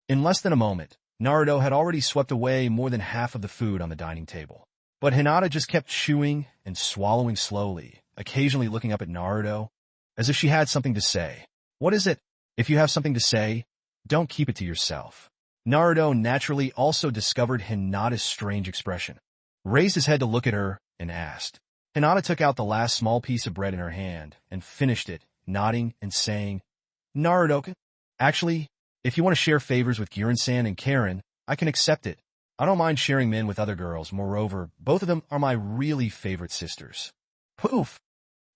In less than a moment, Naruto had already swept away more than half of the food on the dining table. But Hinata just kept chewing and swallowing slowly, occasionally looking up at Naruto, as if she had something to say. What is it? If you have something to say, don't keep it to yourself. Naruto naturally also discovered Hinata's strange expression, raised his head to look at her, and asked. Hinata took out the last small piece of bread in her hand and finished it, nodding and saying, Naruto, actually, if you want to share favors with Girin-san and Karen, I can accept it. I don't mind sharing men with other girls. Moreover, both of them are my really favorite sisters. Poof!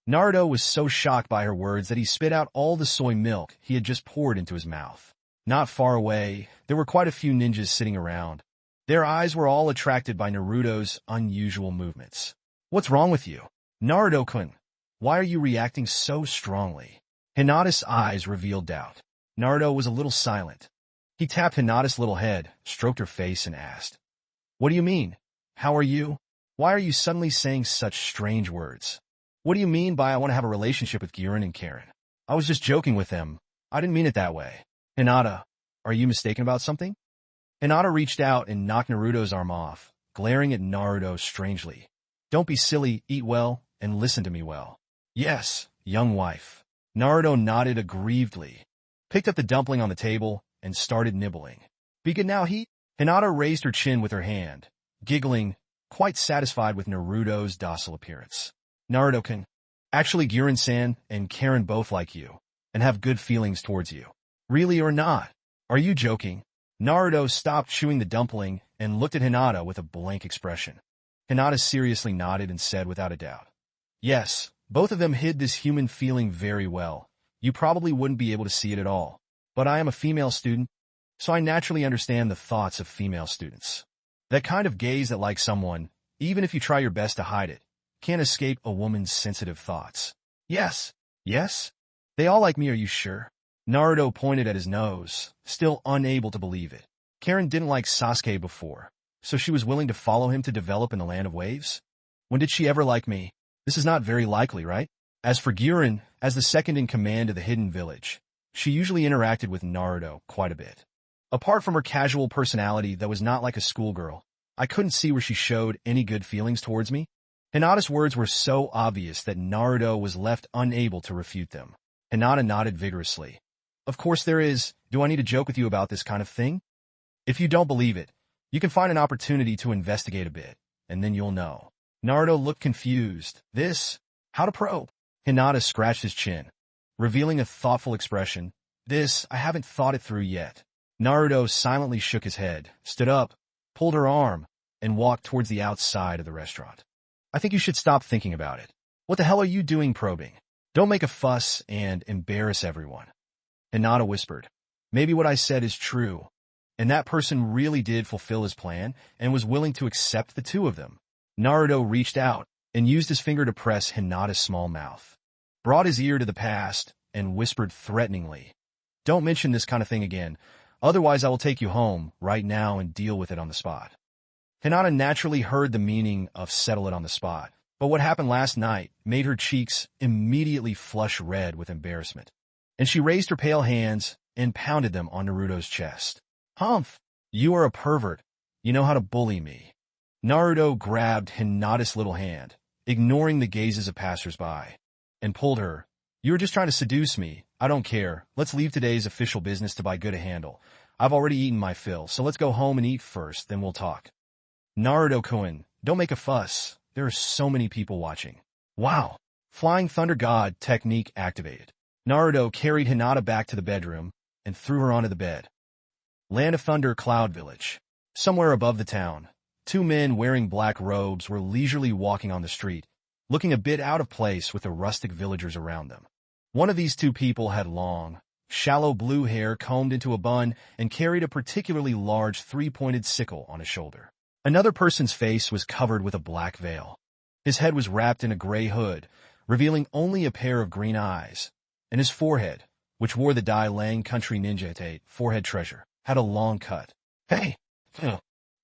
Naruto was so shocked by her words that he spit out all the soy milk he had just poured into his mouth. Not far away, there were quite a few ninjas sitting around. Their eyes were all attracted by Naruto's unusual movements. What's wrong with you? Naruto-kun, why are you reacting so strongly? Hinata's eyes revealed doubt. Naruto was a little silent. He tapped Hinata's little head, stroked her face, and asked, What do you mean? How are you? Why are you suddenly saying such strange words? What do you mean by I want to have a relationship with Girin and Karen? I was just joking with them. I didn't mean it that way. Hinata, are you mistaken about something? Hinata reached out and knocked Naruto's arm off, glaring at Naruto strangely. Don't be silly, eat well, and listen to me well. Yes, young wife. Naruto nodded aggrievedly, picked up the dumpling on the table, and started nibbling. Be good now, Hinata raised her chin with her hand, giggling, quite satisfied with Naruto's docile appearance. Naruto-kun, actually Girin-san and Karen both like you, and have good feelings towards you. Really or not? Are you joking? Naruto stopped chewing the dumpling and looked at Hinata with a blank expression. Hinata seriously nodded and said without a doubt, Yes, both of them hid this human feeling very well. You probably wouldn't be able to see it at all. But I am a female student, so I naturally understand the thoughts of female students. That kind of gaze that likes someone, even if you try your best to hide it, can't escape a woman's sensitive thoughts. Yes, yes? They all like me, are you sure? Naruto pointed at his nose, still unable to believe it. Karen didn't like Sasuke before, so she was willing to follow him to develop in the land of waves? When did she ever like me? This is not very likely, right? As for Girin, as the second in command of the hidden village, she usually interacted with Naruto quite a bit. Apart from her casual personality that was not like a schoolgirl, I couldn't see where she showed any good feelings towards me. Hinata's words were so obvious that Naruto was left unable to refute them. Hinata nodded vigorously. Of course there is. Do I need to joke with you about this kind of thing? If you don't believe it, you can find an opportunity to investigate a bit, and then you'll know. Naruto looked confused. This? How to probe? Hinata scratched his chin, revealing a thoughtful expression. This, I haven't thought it through yet. Naruto silently shook his head, stood up, pulled her arm, and walked towards the outside of the restaurant. I think you should stop thinking about it. What the hell are you doing probing? Don't make a fuss and embarrass everyone. Hinata whispered. Maybe what I said is true, and that person really did fulfill his plan and was willing to accept the two of them. Naruto reached out and used his finger to press Hinata's small mouth, brought his ear to the past, and whispered threateningly, Don't mention this kind of thing again, otherwise I will take you home right now and deal with it on the spot. Hinata naturally heard the meaning of settle it on the spot, but what happened last night made her cheeks immediately flush red with embarrassment, and she raised her pale hands and pounded them on Naruto's chest. Humph! You are a pervert. You know how to bully me. Naruto grabbed Hinata's little hand, ignoring the gazes of passers-by, and pulled her. You were just trying to seduce me. I don't care. Let's leave today's official business to buy good a handle. I've already eaten my fill, so let's go home and eat first, then we'll talk. Naruto-kun, don't make a fuss. There are so many people watching. Wow! Flying Thunder God technique activated. Naruto carried Hinata back to the bedroom and threw her onto the bed. Land of Thunder Cloud Village. Somewhere above the town, two men wearing black robes were leisurely walking on the street, looking a bit out of place with the rustic villagers around them. One of these two people had long, shallow blue hair combed into a bun and carried a particularly large three-pointed sickle on his shoulder. Another person's face was covered with a black veil. His head was wrapped in a gray hood, revealing only a pair of green eyes, and his forehead, which wore the Dai Lang Country Ninja Tate forehead treasure, had a long cut. Hey!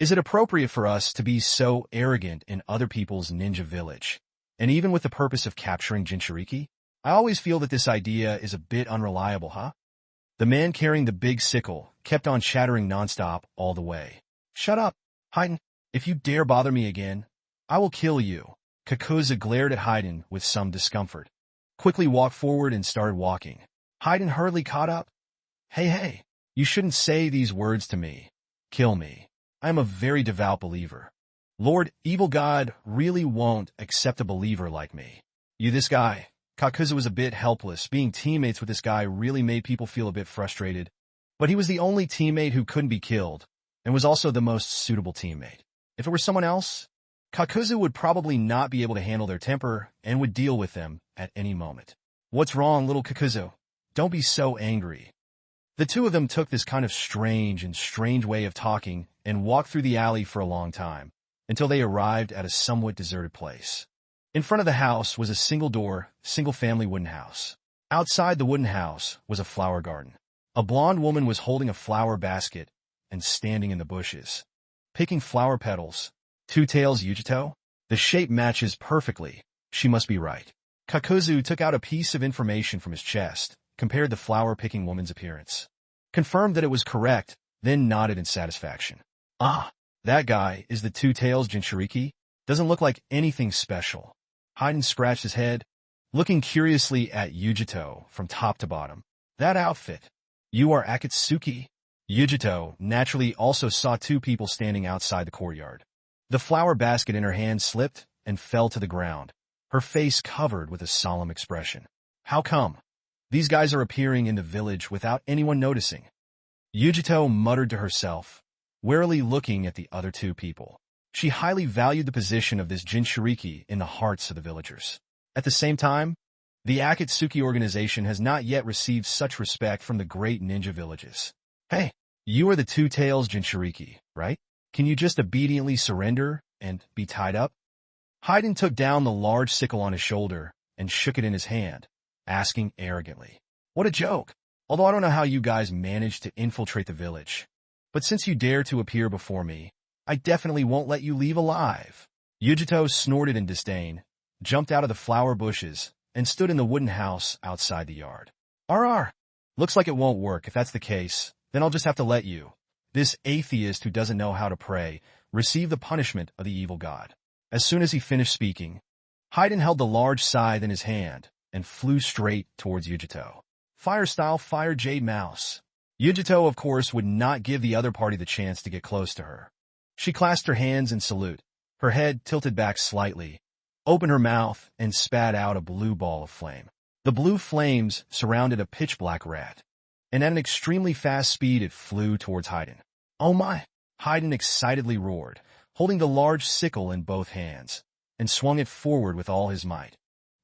Is it appropriate for us to be so arrogant in other people's ninja village, and even with the purpose of capturing Jinchuriki? I always feel that this idea is a bit unreliable, huh? The man carrying the big sickle kept on chattering nonstop all the way. "Shut up, Haydn. If you dare bother me again, I will kill you." Kakuzu glared at Haydn with some discomfort, quickly walked forward and started walking. Haydn hurriedly caught up. Hey, you shouldn't say these words to me. Kill me. I am a very devout believer. Lord, evil God really won't accept a believer like me. This guy. Kakuzu was a bit helpless. Being teammates with this guy really made people feel a bit frustrated. But he was the only teammate who couldn't be killed, and was also the most suitable teammate. If it were someone else, Kakuzu would probably not be able to handle their temper and would deal with them at any moment. "What's wrong, little Kakuzu? Don't be so angry." The two of them took this kind of strange way of talking and walked through the alley for a long time, until they arrived at a somewhat deserted place. In front of the house was a single-door, single-family wooden house. Outside the wooden house was a flower garden. A blonde woman was holding a flower basket and standing in the bushes, picking flower petals. Two tails Yujito? The shape matches perfectly. She must be right. Kakuzu took out a piece of information from his chest, compared the flower-picking woman's appearance, confirmed that it was correct, then nodded in satisfaction. "Ah, that guy is the Two Tails Jinchuriki? Doesn't look like anything special." Haydn scratched his head, looking curiously at Yujito from top to bottom. "That outfit. You are Akatsuki?" Yujito naturally also saw two people standing outside the courtyard. The flower basket in her hand slipped and fell to the ground, her face covered with a solemn expression. "How come? These guys are appearing in the village without anyone noticing." Yujito muttered to herself, warily looking at the other two people. She highly valued the position of this Jinchuriki in the hearts of the villagers. At the same time, the Akatsuki organization has not yet received such respect from the great ninja villages. "Hey, you are the Two Tails Jinchuriki, right? Can you just obediently surrender and be tied up?" Haydn took down the large sickle on his shoulder and shook it in his hand, asking arrogantly, "What a joke! Although I don't know how you guys managed to infiltrate the village. But since you dare to appear before me, I definitely won't let you leave alive." Yujito snorted in disdain, jumped out of the flower bushes, and stood in the wooden house outside the yard. "RR, looks like it won't work. If that's the case, then I'll just have to let you, this atheist who doesn't know how to pray, receive the punishment of the evil god." As soon as he finished speaking, Haydn held the large scythe in his hand and flew straight towards Yujito. Fire style, fire Jade Mouse. Yujito, of course, would not give the other party the chance to get close to her. She clasped her hands in salute, her head tilted back slightly, opened her mouth, and spat out a blue ball of flame. The blue flames surrounded a pitch-black rat, and at an extremely fast speed it flew towards Haydn. "Oh my!" Haydn excitedly roared, holding the large sickle in both hands, and swung it forward with all his might,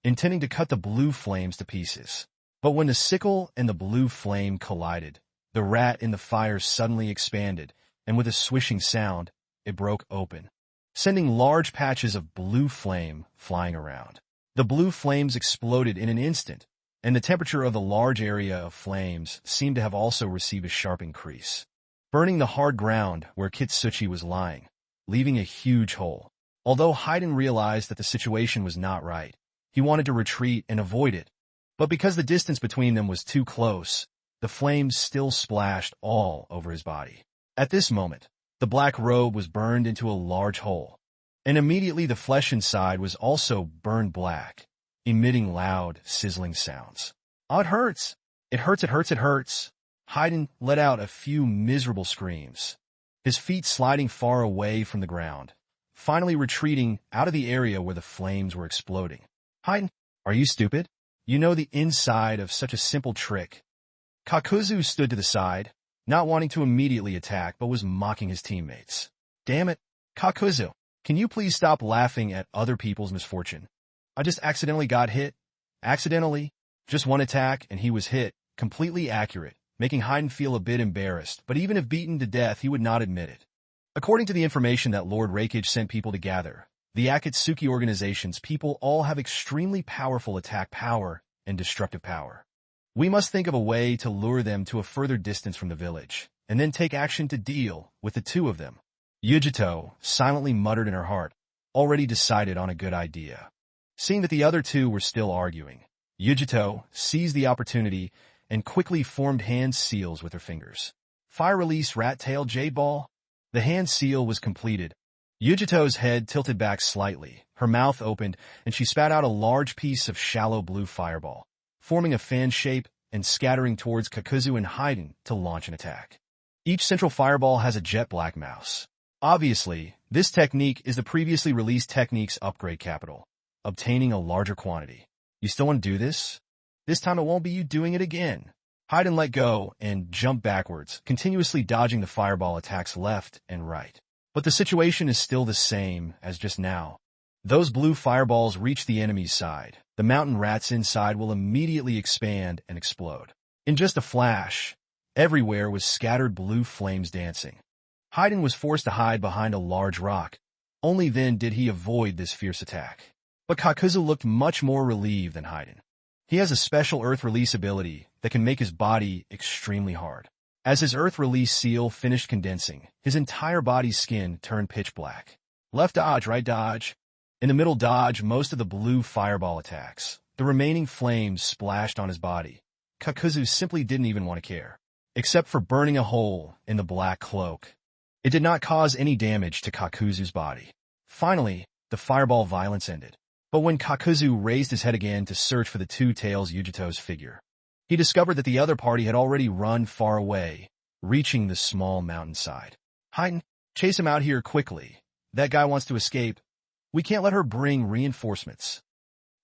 intending to cut the blue flames to pieces. But when the sickle and the blue flame collided, the rat in the fire suddenly expanded, and with a swishing sound, it broke open, sending large patches of blue flame flying around. The blue flames exploded in an instant, and the temperature of the large area of flames seemed to have also received a sharp increase, burning the hard ground where Kitsuchi was lying, leaving a huge hole. Although Haydn realized that the situation was not right, he wanted to retreat and avoid it, but because the distance between them was too close, the flames still splashed all over his body. At this moment, the black robe was burned into a large hole, and immediately the flesh inside was also burned black, emitting loud, sizzling sounds. "Oh, it hurts! It hurts, it hurts, it hurts!" Haydn let out a few miserable screams, his feet sliding far away from the ground, finally retreating out of the area where the flames were exploding. "Haydn, are you stupid? You know the inside of such a simple trick." Kakuzu stood to the side, not wanting to immediately attack, but was mocking his teammates. "Damn it, Kakuzu, can you please stop laughing at other people's misfortune? I just accidentally got hit. Accidentally. Just one attack, and he was hit. Completely accurate," making Haydn feel a bit embarrassed, but even if beaten to death, he would not admit it. According to the information that Lord Rakage sent people to gather, the Akatsuki organization's people all have extremely powerful attack power and destructive power. We must think of a way to lure them to a further distance from the village, and then take action to deal with the two of them. Yujito silently muttered in her heart, already decided on a good idea. Seeing that the other two were still arguing, Yujito seized the opportunity and quickly formed hand seals with her fingers. Fire release rat-tailed jade ball. The hand seal was completed. Yujito's head tilted back slightly, her mouth opened, and she spat out a large piece of shallow blue fireball, forming a fan shape and scattering towards Kakuzu and Haiden to launch an attack. Each central fireball has a jet black mouse. Obviously, this technique is the previously released technique's upgrade capital, obtaining a larger quantity. You still want to do this? This time it won't be you doing it again. Haiden let go and jumped backwards, continuously dodging the fireball attacks left and right. But the situation is still the same as just now. Those blue fireballs reach the enemy's side. The mountain rats inside will immediately expand and explode. In just a flash, everywhere was scattered blue flames dancing. Haiden was forced to hide behind a large rock. Only then did he avoid this fierce attack. But Kakuzu looked much more relieved than Haiden. He has a special earth release ability that can make his body extremely hard. As his earth release seal finished condensing, his entire body's skin turned pitch black. Left dodge, right dodge. In the middle dodge most of the blue fireball attacks. The remaining flames splashed on his body. Kakuzu simply didn't even want to care. Except for burning a hole in the black cloak. It did not cause any damage to Kakuzu's body. Finally, the fireball violence ended. But when Kakuzu raised his head again to search for the two tails Yujito's figure, he discovered that the other party had already run far away, reaching the small mountainside. Haiden, chase him out here quickly. That guy wants to escape. We can't let her bring reinforcements.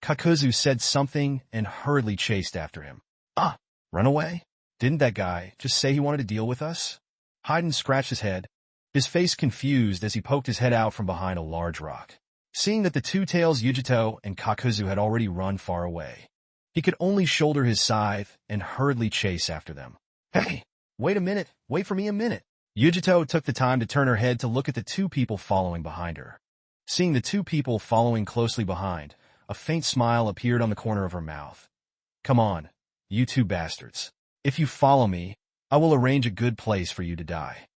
Kakuzu said something and hurriedly chased after him. Ah, run away? Didn't that guy just say he wanted to deal with us? Haiden scratched his head, his face confused as he poked his head out from behind a large rock. Seeing that the two tails Yujito and Kakuzu had already run far away, he could only shoulder his scythe and hurriedly chase after them. Hey, wait a minute, wait for me a minute. Yujito took the time to turn her head to look at the two people following behind her. Seeing the two people following closely behind, a faint smile appeared on the corner of her mouth. Come on, you two bastards. If you follow me, I will arrange a good place for you to die.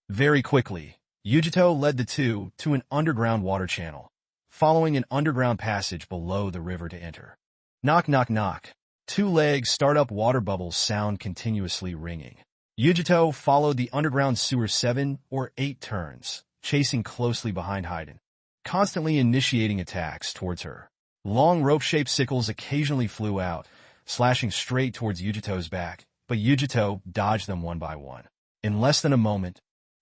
Very quickly, Yujito led the two to an underground water channel, following an underground passage below the river to enter. Knock, knock, knock. Two legs start-up water bubbles sound continuously ringing. Yujito followed the underground sewer 7 or 8 turns, chasing closely behind Haiden, constantly initiating attacks towards her. Long rope-shaped sickles occasionally flew out, slashing straight towards Yujito's back, but Yujito dodged them one by one. In less than a moment,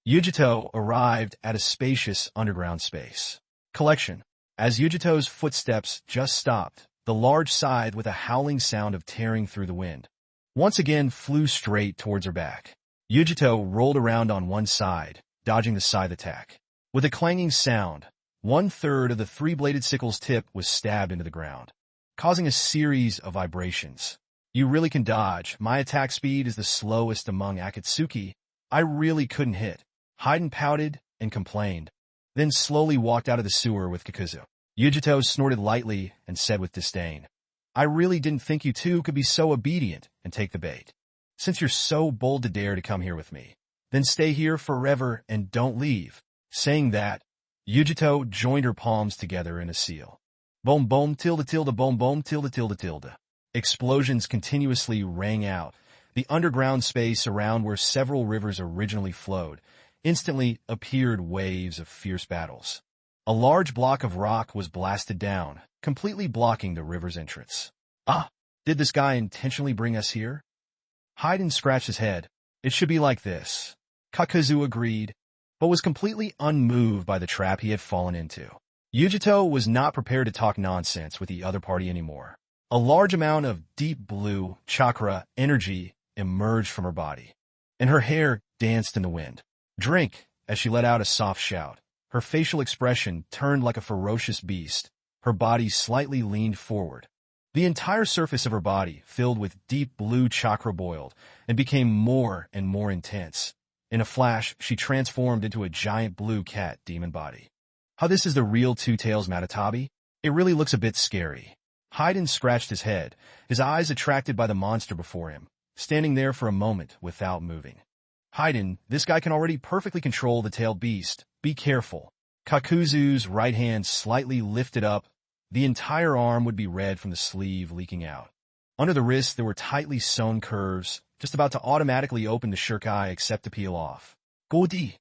Yujito arrived at a spacious underground space. Collection. As Yujito's footsteps just stopped, the large scythe with a howling sound of tearing through the wind once again flew straight towards her back. Yujito rolled around on one side, dodging the scythe attack. With a clanging sound, 1/3 of the three-bladed sickle's tip was stabbed into the ground, causing a series of vibrations. You really can dodge. My attack speed is the slowest among Akatsuki. I really couldn't hit. Haiden pouted and complained, then slowly walked out of the sewer with Kakuzu. Yujito snorted lightly and said with disdain, I really didn't think you two could be so obedient and take the bait. Since you're so bold to dare to come here with me, then stay here forever and don't leave. Saying that, Yujito joined her palms together in a seal. Boom boom tilde tilde boom boom tilde tilde tilde. Explosions continuously rang out. The underground space around where several rivers originally flowed instantly appeared waves of fierce battles. A large block of rock was blasted down, completely blocking the river's entrance. Ah, did this guy intentionally bring us here? Haiden scratched his head. It should be like this. Kakuzu agreed, but was completely unmoved by the trap he had fallen into. Yujito was not prepared to talk nonsense with the other party anymore. A large amount of deep blue chakra energy emerged from her body, and her hair danced in the wind. Drink, as she let out a soft shout. Her facial expression turned like a ferocious beast. Her body slightly leaned forward. The entire surface of her body filled with deep blue chakra boiled and became more and more intense. In a flash, she transformed into a giant blue cat demon body. How this is the real Two Tails Matatabi? It really looks a bit scary. Haiden scratched his head, his eyes attracted by the monster before him, standing there for a moment without moving. Haiden, this guy can already perfectly control the tailed beast. Be careful. Kakuzu's right hand slightly lifted up. The entire arm would be red from the sleeve leaking out. Under the wrist there were tightly sewn curves, just about to automatically open the shuriken except to peel off. Godi!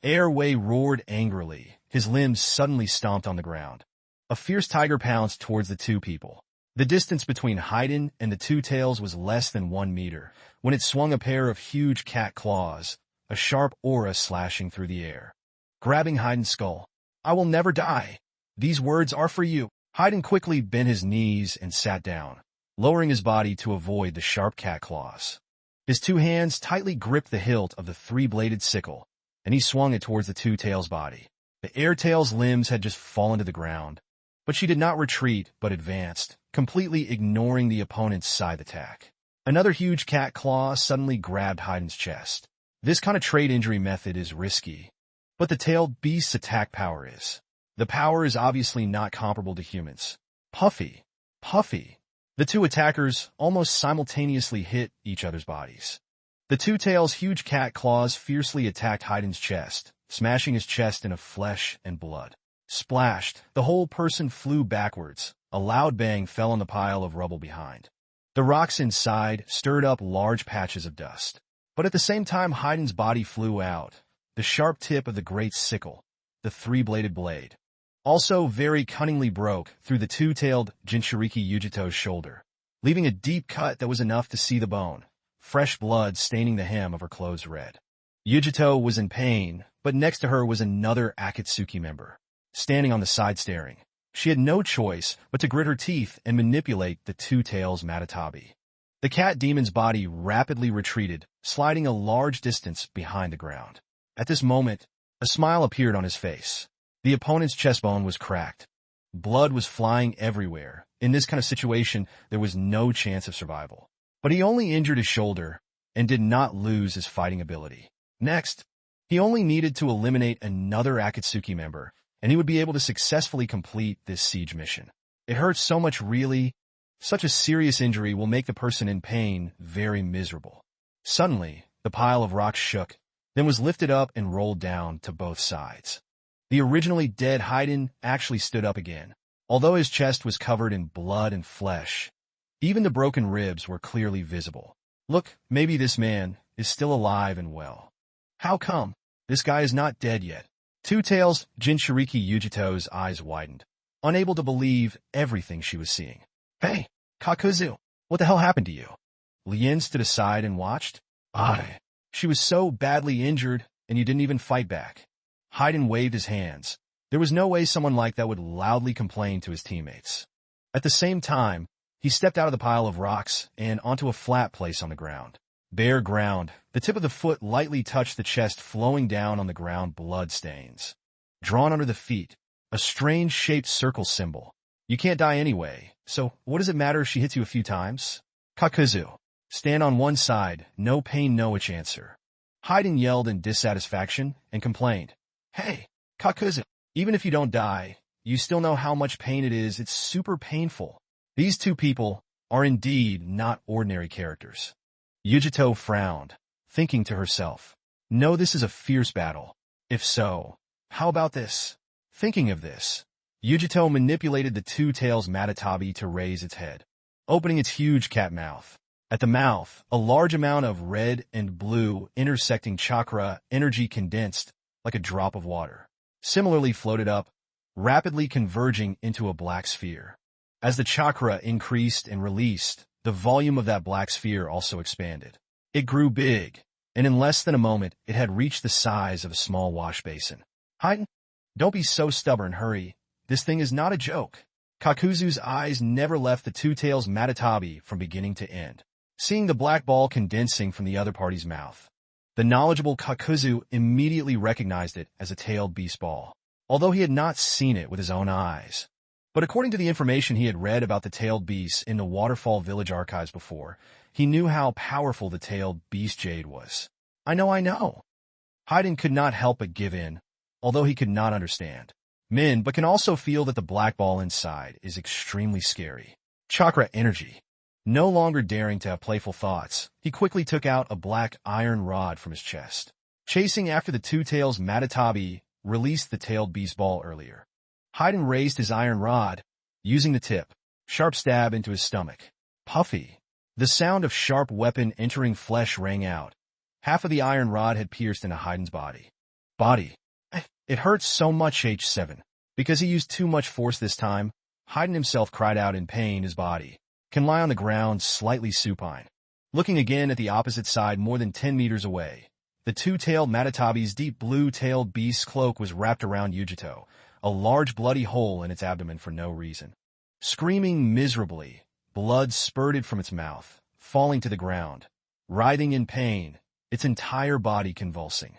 Airway roared angrily, his limbs suddenly stomped on the ground. A fierce tiger pounced towards the two people. The distance between Haydn and the two tails was less than 1 meter, when it swung a pair of huge cat claws, a sharp aura slashing through the air. Grabbing Haydn's skull. I will never die. These words are for you. Haydn quickly bent his knees and sat down, lowering his body to avoid the sharp cat claws. His two hands tightly gripped the hilt of the three-bladed sickle, and he swung it towards the two tails' body. The air-tail's limbs had just fallen to the ground, but she did not retreat but advanced, completely ignoring the opponent's scythe attack. Another huge cat claw suddenly grabbed Haydn's chest. This kind of trade injury method is risky, but the tailed beast's attack power is. The power is obviously not comparable to humans. Puffy. Puffy. The two attackers almost simultaneously hit each other's bodies. The two tails' huge cat claws fiercely attacked Haydn's chest, smashing his chest into flesh and blood. Splashed, the whole person flew backwards. A loud bang fell on the pile of rubble behind. The rocks inside stirred up large patches of dust. But at the same time Haydn's body flew out, the sharp tip of the great sickle, the three-bladed blade, also very cunningly broke through the two-tailed Jinchuriki Yujito's shoulder, leaving a deep cut that was enough to see the bone, fresh blood staining the hem of her clothes red. Yujito was in pain, but next to her was another Akatsuki member, standing on the side staring. She had no choice but to grit her teeth and manipulate the two tails Matatabi. The cat demon's body rapidly retreated, sliding a large distance behind the ground. At this moment, a smile appeared on his face. The opponent's chest bone was cracked. Blood was flying everywhere. In this kind of situation, there was no chance of survival. But he only injured his shoulder and did not lose his fighting ability. Next, he only needed to eliminate another Akatsuki member, and he would be able to successfully complete this siege mission. It hurts so much really. Such a serious injury will make the person in pain very miserable. Suddenly, the pile of rocks shook, then was lifted up and rolled down to both sides. The originally dead Haydn actually stood up again. Although his chest was covered in blood and flesh, even the broken ribs were clearly visible. Look, maybe this man is still alive and well. How come? This guy is not dead yet. Two Tails Jinchuriki Yujito's eyes widened, unable to believe everything she was seeing. Hey, Kakuzu, what the hell happened to you? Lien stood aside and watched. She was so badly injured, and you didn't even fight back. Haydn waved his hands. There was no way someone like that would loudly complain to his teammates. At the same time, he stepped out of the pile of rocks and onto a flat place on the ground. Bare ground, the tip of the foot lightly touched the chest, flowing down on the ground blood stains. Drawn under the feet, a strange shaped circle symbol. You can't die anyway, so what does it matter if she hits you a few times? Kakuzu, stand on one side, no pain no answer. Haydn yelled in dissatisfaction and complained. Hey, Kakuzu, even if you don't die, you still know how much pain it is. It's super painful. These two people are indeed not ordinary characters. Yujito frowned, thinking to herself, no, this is a fierce battle. If so, how about this? Thinking of this, Yujito manipulated the two tails Matatabi to raise its head, opening its huge cat mouth. At the mouth, a large amount of red and blue intersecting chakra energy condensed like a drop of water, similarly floated up, rapidly converging into a black sphere. As the chakra increased and released, the volume of that black sphere also expanded. It grew big, and in less than a moment, it had reached the size of a small wash basin. Haydn, don't be so stubborn, hurry. This thing is not a joke. Kakuzu's eyes never left the two tails Matatabi from beginning to end, seeing the black ball condensing from the other party's mouth. The knowledgeable Kakuzu immediately recognized it as a tailed beast ball, although he had not seen it with his own eyes. But according to the information he had read about the tailed beasts in the Waterfall Village archives before, he knew how powerful the tailed beast jade was. I know. Haydn could not help but give in, although he could not understand. But can also feel that the black ball inside is extremely scary. Chakra energy. No longer daring to have playful thoughts, he quickly took out a black iron rod from his chest. Chasing after the two tails Matatabi released the tailed beast ball earlier. Haydn raised his iron rod, using the tip, sharp stab into his stomach. Puffy. The sound of sharp weapon entering flesh rang out. Half of the iron rod had pierced into Hayden's body. It hurts so much, H7. Because he used too much force this time, Hayden himself cried out in pain. His body can lie on the ground, slightly supine. Looking again at the opposite side more than 10 meters away, the two-tailed Matatabi's deep blue-tailed beast's cloak was wrapped around Yujito, a large bloody hole in its abdomen for no reason. Screaming miserably, blood spurted from its mouth, falling to the ground, writhing in pain, its entire body convulsing.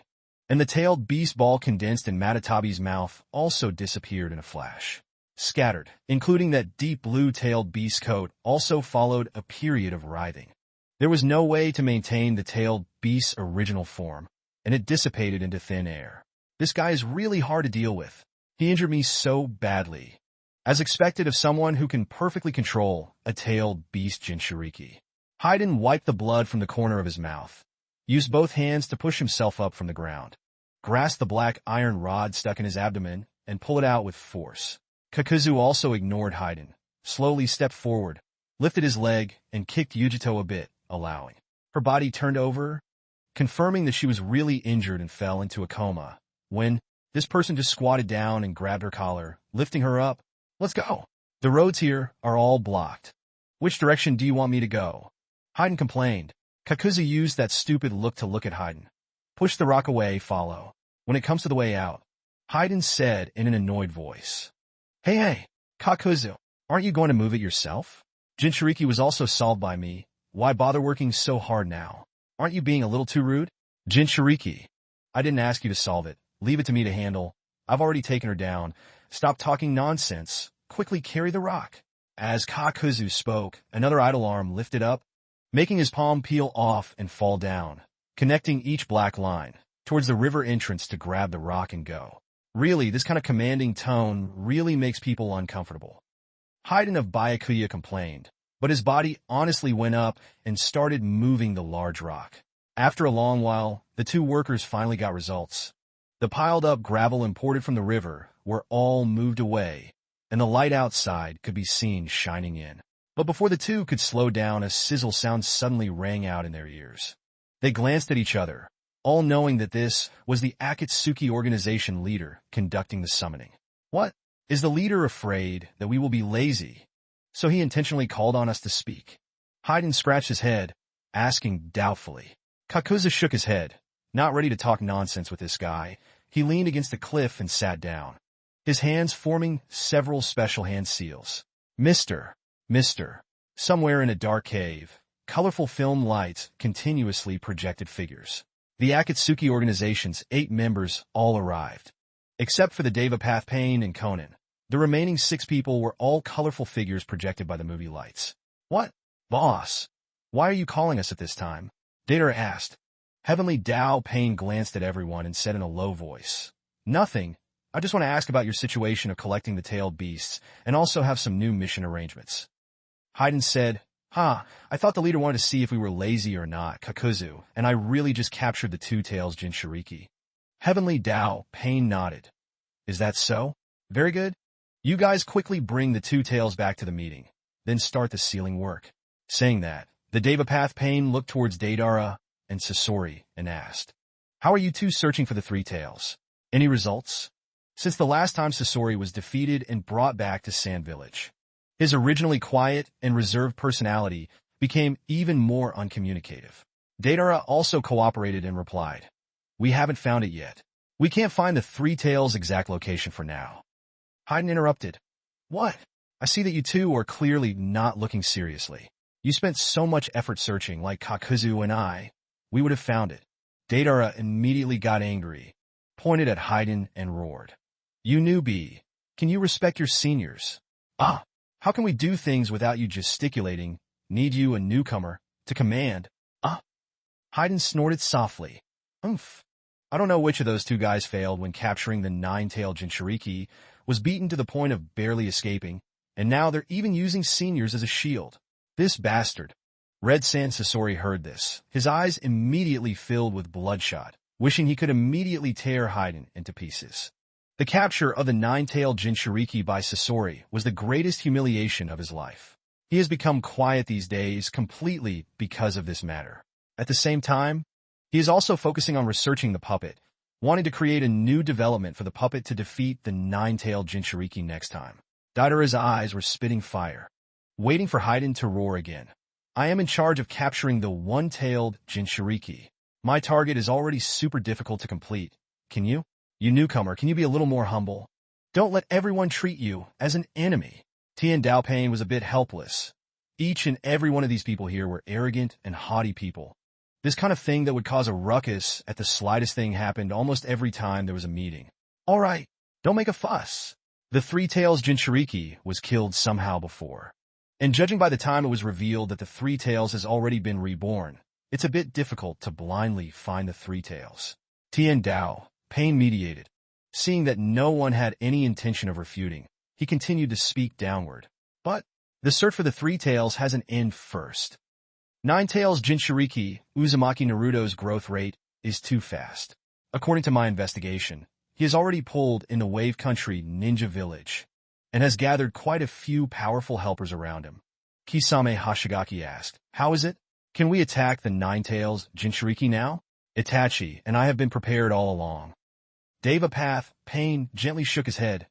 And the tailed beast ball condensed in Matatabi's mouth also disappeared in a flash. Scattered, including that deep blue-tailed beast coat, also followed a period of writhing. There was no way to maintain the tailed beast's original form, and it dissipated into thin air. This guy is really hard to deal with. He injured me so badly. As expected of someone who can perfectly control a tailed beast Jinchuriki. Hayden wiped the blood from the corner of his mouth, used both hands to push himself up from the ground, grasped the black iron rod stuck in his abdomen, and pulled it out with force. Kakuzu also ignored Hayden, slowly stepped forward, lifted his leg, and kicked Yujito a bit, allowing her body turned over, confirming that she was really injured and fell into a coma, when this person just squatted down and grabbed her collar, lifting her up. Let's go. The roads here are all blocked. Which direction do you want me to go? Hayden complained. Kakuzu used that stupid look to look at Hayden. Push the rock away, follow. When it comes to the way out, Hayden said in an annoyed voice. Hey, Kakuzu, aren't you going to move it yourself? Jinchuriki was also solved by me. Why bother working so hard now? Aren't you being a little too rude? Jinchuriki, I didn't ask you to solve it. Leave it to me to handle. I've already taken her down. Stop talking nonsense. Quickly carry the rock. As Kakuzu spoke, another idle arm lifted up, making his palm peel off and fall down, connecting each black line towards the river entrance to grab the rock and go. Really, this kind of commanding tone really makes people uncomfortable. Hayden of Byakuya complained, but his body honestly went up and started moving the large rock. After a long while, the two workers finally got results. The piled-up gravel imported from the river were all moved away, and the light outside could be seen shining in. But before the two could slow down, a sizzle sound suddenly rang out in their ears. They glanced at each other, all knowing that this was the Akatsuki organization leader conducting the summoning. What? Is the leader afraid that we will be lazy? So he intentionally called on us to speak. Hayden scratched his head, asking doubtfully. Kakuzu shook his head, not ready to talk nonsense with this guy. He leaned against the cliff and sat down, his hands forming several special hand seals. Mister. Somewhere in a dark cave, colorful film lights continuously projected figures. The Akatsuki organization's 8 members all arrived. Except for the Devapath Pain and Conan. The remaining 6 people were all colorful figures projected by the movie lights. What? Boss? Why are you calling us at this time? Datara asked. Heavenly Dao Pain glanced at everyone and said in a low voice. Nothing. I just want to ask about your situation of collecting the tailed beasts and also have some new mission arrangements. Hayden said, I thought the leader wanted to see if we were lazy or not, Kakuzu, and I really just captured the two tails Jinchuriki. Heavenly Dao Pain nodded. Is that so? Very good. You guys quickly bring the two tails back to the meeting, then start the sealing work. Saying that, the Devapath Pain looked towards Deidara and Sasori and asked, How are you two searching for the 3 tails? Any results? Since the last time Sasori was defeated and brought back to Sand Village, his originally quiet and reserved personality became even more uncommunicative. Deidara also cooperated and replied, We haven't found it yet. We can't find the 3 tails' exact location for now. Hayden interrupted. What? I see that you two are clearly not looking seriously. You spent so much effort searching like Kakuzu and I. We would have found it. Deidara immediately got angry, pointed at Hayden and roared. You newbie, can you respect your seniors? How can we do things without you gesticulating? Need you, a newcomer, to command? Hayden snorted softly. I don't know which of those 2 guys failed when capturing the 9-tailed Jinchuriki, was beaten to the point of barely escaping, and now they're even using seniors as a shield. This bastard. Red Sand Sasori heard this. His eyes immediately filled with bloodshot, wishing he could immediately tear Hayden into pieces. The capture of the 9-tailed Jinchuriki by Sasori was the greatest humiliation of his life. He has become quiet these days completely because of this matter. At the same time, he is also focusing on researching the puppet, wanting to create a new development for the puppet to defeat the nine-tailed Jinchuriki next time. Deidara's eyes were spitting fire, waiting for Haiden to roar again. I am in charge of capturing the one-tailed Jinchuriki. My target is already super difficult to complete. Can you? You newcomer, can you be a little more humble? Don't let everyone treat you as an enemy. Tian Daopain was a bit helpless. Each and every one of these people here were arrogant and haughty people. This kind of thing that would cause a ruckus at the slightest thing happened almost every time there was a meeting. All right, don't make a fuss. The Three-Tails Jinchuriki was killed somehow before. And judging by the time it was revealed that the Three-Tails has already been reborn, it's a bit difficult to blindly find the Three-Tails. Tian Dao, pain-mediated. Seeing that no one had any intention of refuting, he continued to speak downward. But the search for the Three-Tails has an end first. Nine-Tails Jinchuriki, Uzumaki Naruto's growth rate is too fast. According to my investigation, he has already pulled in the Wave Country Ninja Village and has gathered quite a few powerful helpers around him. Kisame Hashigaki asked, "How is it? Can we attack the Nine-Tails Jinchuriki now?" Itachi and I have been prepared all along. Devapath, Pain, gently shook his head.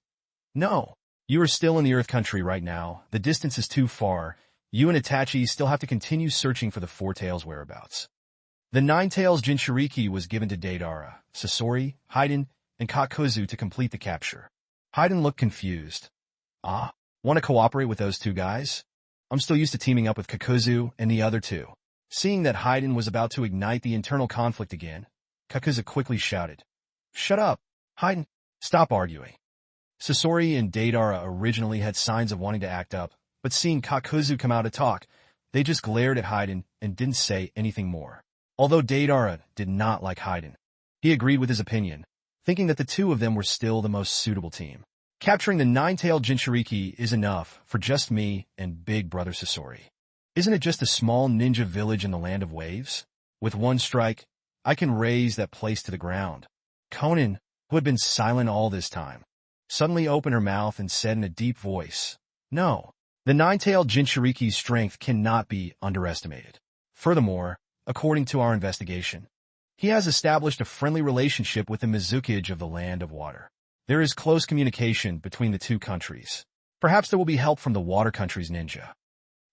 "No. You are still in the Earth Country right now. The distance is too far. You and Itachi still have to continue searching for the Four-Tails' whereabouts." The Nine-Tails Jinchuriki was given to Deidara, Sasori, Haiden, and Kakuzu to complete the capture. Haiden looked confused. "Ah, want to cooperate with those two guys? I'm still used to teaming up with Kakuzu and the other two." Seeing that Haiden was about to ignite the internal conflict again, Kakuzu quickly shouted, "Shut up, Haiden, stop arguing." Sasori and Deidara originally had signs of wanting to act up, but seeing Kakuzu come out to talk, they just glared at Haiden and didn't say anything more. Although Deidara did not like Haiden, he agreed with his opinion, thinking that the two of them were still the most suitable team. Capturing the Nine-Tailed Jinchuriki is enough for just me and Big Brother Sasori. Isn't it just a small ninja village in the land of waves? With one strike, I can raise that place to the ground. Conan, who had been silent all this time, suddenly opened her mouth and said in a deep voice, "No, the Nine-Tailed Jinchuriki's strength cannot be underestimated. Furthermore, according to our investigation, he has established a friendly relationship with the Mizukage of the Land of Water. There is close communication between the two countries. Perhaps there will be help from the Water Country's ninja.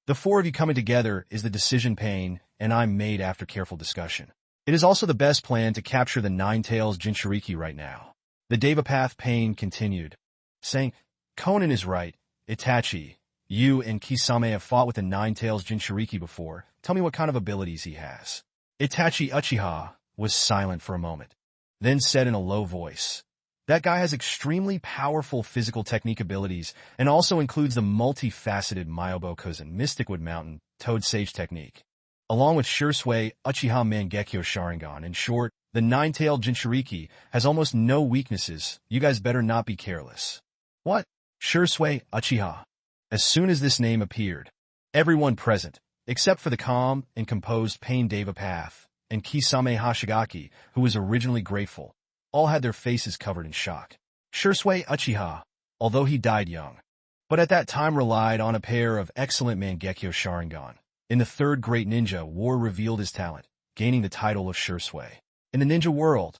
The four of you coming together is the decision Pain and I made after careful discussion. It is also the best plan to capture the Nine-Tails Jinchuriki right now." The Devapath Pain continued, saying, "Conan is right. Itachi, you and Kisame have fought with the Nine-Tails Jinchuriki before. Tell me what kind of abilities he has." Itachi Uchiha was silent for a moment, then said in a low voice, "That guy has extremely powerful physical technique abilities and also includes the multifaceted Myobokuzen Mysticwood Mountain Toad Sage technique, along with Shursui Uchiha Mangekyo Sharingan. In short, the Nine-Tailed Jinchuriki has almost no weaknesses. You guys better not be careless." "What? Shursui Uchiha?" As soon as this name appeared, everyone present, except for the calm and composed Pain Devapath and Kisame Hashigaki, who was originally grateful, all had their faces covered in shock. Shursui Uchiha, although he died young, but at that time relied on a pair of excellent Mangekyo Sharingan. In the third great ninja war revealed his talent, gaining the title of Shursui. In the ninja world,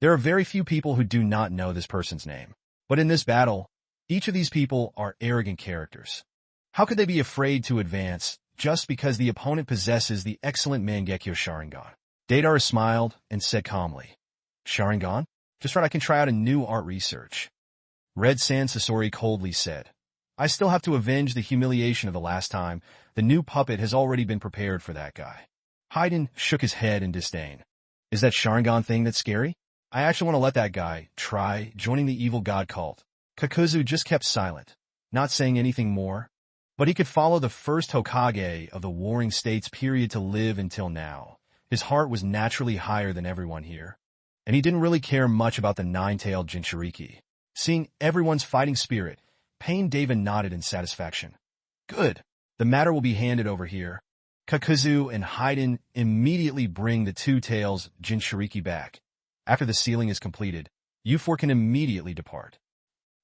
there are very few people who do not know this person's name. But in this battle, each of these people are arrogant characters. How could they be afraid to advance just because the opponent possesses the excellent Mangekyo Sharingan? Deidara smiled and said calmly, "Sharingan? Just right, I can try out a new art research." Red Sand Sasori coldly said, "I still have to avenge the humiliation of the last time. The new puppet has already been prepared for that guy." Haiden shook his head in disdain. "Is that Sharingan thing that's scary? I actually want to let that guy try joining the evil god cult." Kakuzu just kept silent, not saying anything more, but he could follow the first Hokage of the Warring States period to live until now. His heart was naturally higher than everyone here, and he didn't really care much about the Nine-Tailed Jinchuriki. Seeing everyone's fighting spirit, Pain Deva nodded in satisfaction. "Good. The matter will be handed over here." Kakuzu and Haiden immediately bring the Two-Tails Jinchuriki back. After the sealing is completed, you four can immediately depart.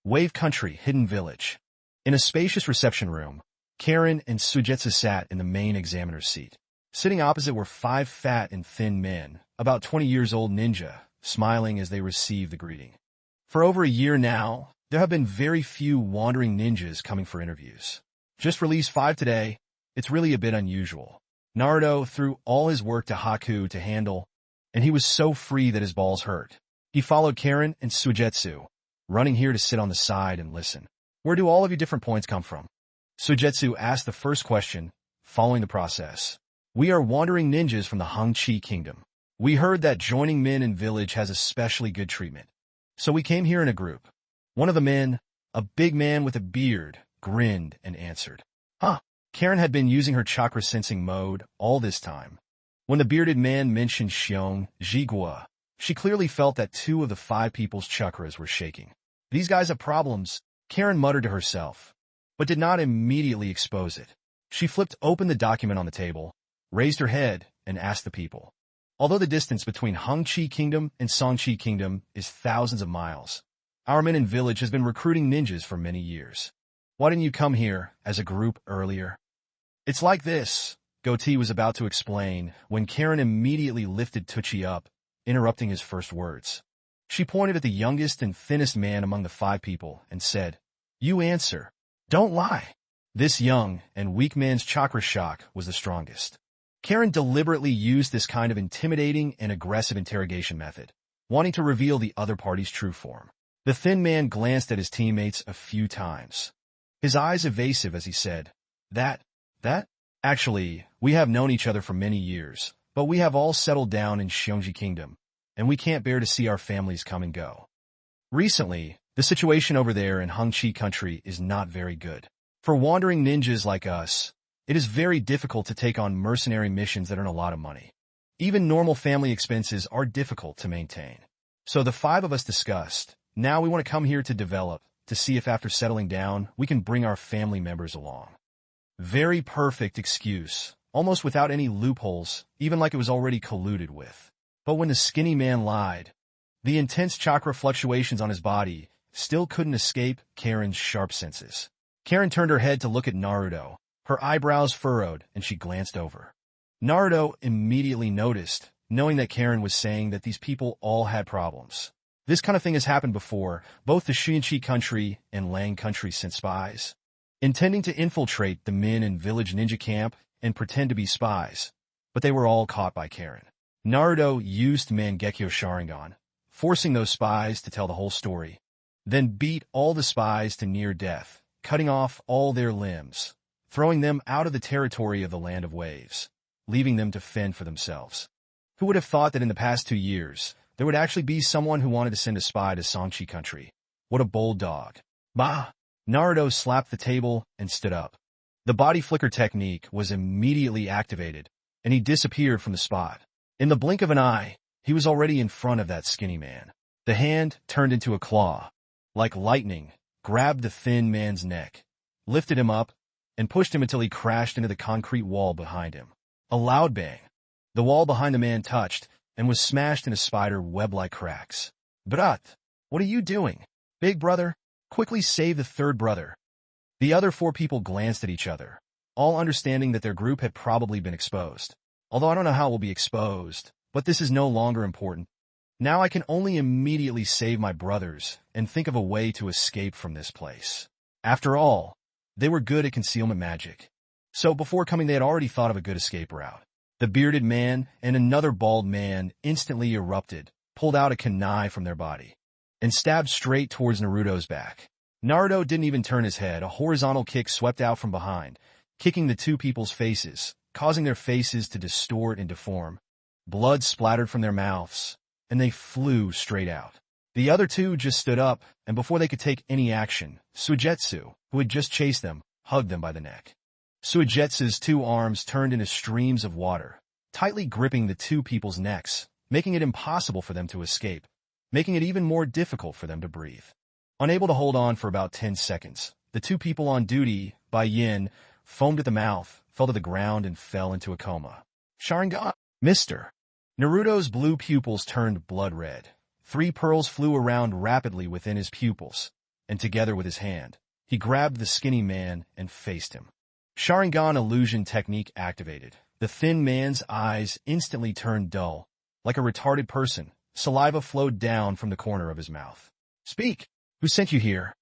Wave Country Hidden Village. In a spacious reception room, Karen and Sujetsu sat in the main examiner's seat. Sitting opposite were 5 fat and thin men, about 20 years old ninja, smiling as they received the greeting. For over a year now, there have been very few wandering ninjas coming for interviews. Just released 5 today. It's really a bit unusual. Naruto threw all his work to Haku to handle, and he was so free that his balls hurt. He followed Karen and Sujetsu, running here to sit on the side and listen. Where do all of your different points come from? Sujetsu asked the first question, following the process. We are wandering ninjas from the Hongqi Kingdom. We heard that joining men in village has especially good treatment. So we came here in a group. One of the men, a big man with a beard, grinned and answered. Huh. Karen had been using her chakra sensing mode all this time. When the bearded man mentioned Xiong, Jigua, she clearly felt that 2 of the 5 people's chakras were shaking. These guys have problems, Karen muttered to herself, but did not immediately expose it. She flipped open the document on the table, raised her head, and asked the people. Although the distance between Hongqi Kingdom and Songqi Kingdom is thousands of miles, our men in village has been recruiting ninjas for many years. Why didn't you come here as a group earlier? It's like this, Goatee was about to explain when Karen immediately lifted Tucci up, interrupting his first words. She pointed at the youngest and thinnest man among the 5 people and said, You answer. Don't lie. This young and weak man's chakra shock was the strongest. Karen deliberately used this kind of intimidating and aggressive interrogation method, wanting to reveal the other party's true form. The thin man glanced at his teammates a few times, his eyes evasive as he said, That? Actually, we have known each other for many years, but we have all settled down in Xiongji Kingdom, and we can't bear to see our families come and go. Recently, the situation over there in Hongqi country is not very good. For wandering ninjas like us, it is very difficult to take on mercenary missions that earn a lot of money. Even normal family expenses are difficult to maintain. So the 5 of us discussed, now we want to come here to develop, to see if after settling down, we can bring our family members along. Very perfect excuse, almost without any loopholes, even like it was already colluded with. But when the skinny man lied, the intense chakra fluctuations on his body still couldn't escape Karen's sharp senses. Karen turned her head to look at Naruto, her eyebrows furrowed, and she glanced over. Naruto immediately noticed, knowing that Karen was saying that these people all had problems. This kind of thing has happened before, both the Shuinchi country and Lang country sent spies, intending to infiltrate the men in village ninja camp and pretend to be spies, but they were all caught by Karen. Naruto used Mangekyo Sharingan, forcing those spies to tell the whole story, then beat all the spies to near death, cutting off all their limbs, throwing them out of the territory of the Land of Waves, leaving them to fend for themselves. Who would have thought that in the past 2 years, there would actually be someone who wanted to send a spy to Songqi country? What a bold dog. Bah! Naruto slapped the table and stood up. The body flicker technique was immediately activated, and he disappeared from the spot. In the blink of an eye, he was already in front of that skinny man. The hand turned into a claw, like lightning, grabbed the thin man's neck, lifted him up, and pushed him until he crashed into the concrete wall behind him. A loud bang. The wall behind the man touched and was smashed into spider web-like cracks. Brat, what are you doing? Big brother, quickly save the 3rd brother. The other 4 people glanced at each other, all understanding that their group had probably been exposed. Although I don't know how it will be exposed, but this is no longer important. Now I can only immediately save my brothers and think of a way to escape from this place. After all, they were good at concealment magic. So before coming they had already thought of a good escape route. The bearded man and another bald man instantly erupted, pulled out a kunai from their body, and stabbed straight towards Naruto's back. Naruto didn't even turn his head. A horizontal kick swept out from behind, kicking the 2 people's faces, causing their faces to distort and deform. Blood splattered from their mouths, and they flew straight out. The other 2 just stood up, and before they could take any action, Suigetsu, who had just chased them, hugged them by the neck. Suigetsu's 2 arms turned into streams of water, tightly gripping the 2 people's necks, making it impossible for them to escape, making it even more difficult for them to breathe. Unable to hold on for about 10 seconds, the 2 people on duty, Bai Yin, foamed at the mouth, fell to the ground, and fell into a coma. Sharingan! Mr. Naruto's blue pupils turned blood red. 3 pearls flew around rapidly within his pupils, and together with his hand, he grabbed the skinny man and faced him. Sharingan illusion technique activated. The thin man's eyes instantly turned dull. Like a retarded person, saliva flowed down from the corner of his mouth. Speak! Who sent you here?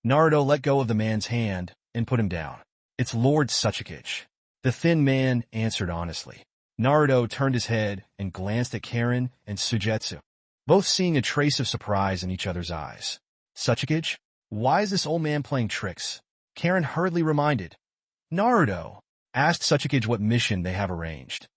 Naruto let go of the man's hand and put him down. It's Lord Suchikage. The thin man answered honestly. Naruto turned his head and glanced at Karen and Sujetsu, both seeing a trace of surprise in each other's eyes. Suchikage? Why is this old man playing tricks? Karen hurriedly reminded. Naruto asked Suchikage what mission they have arranged.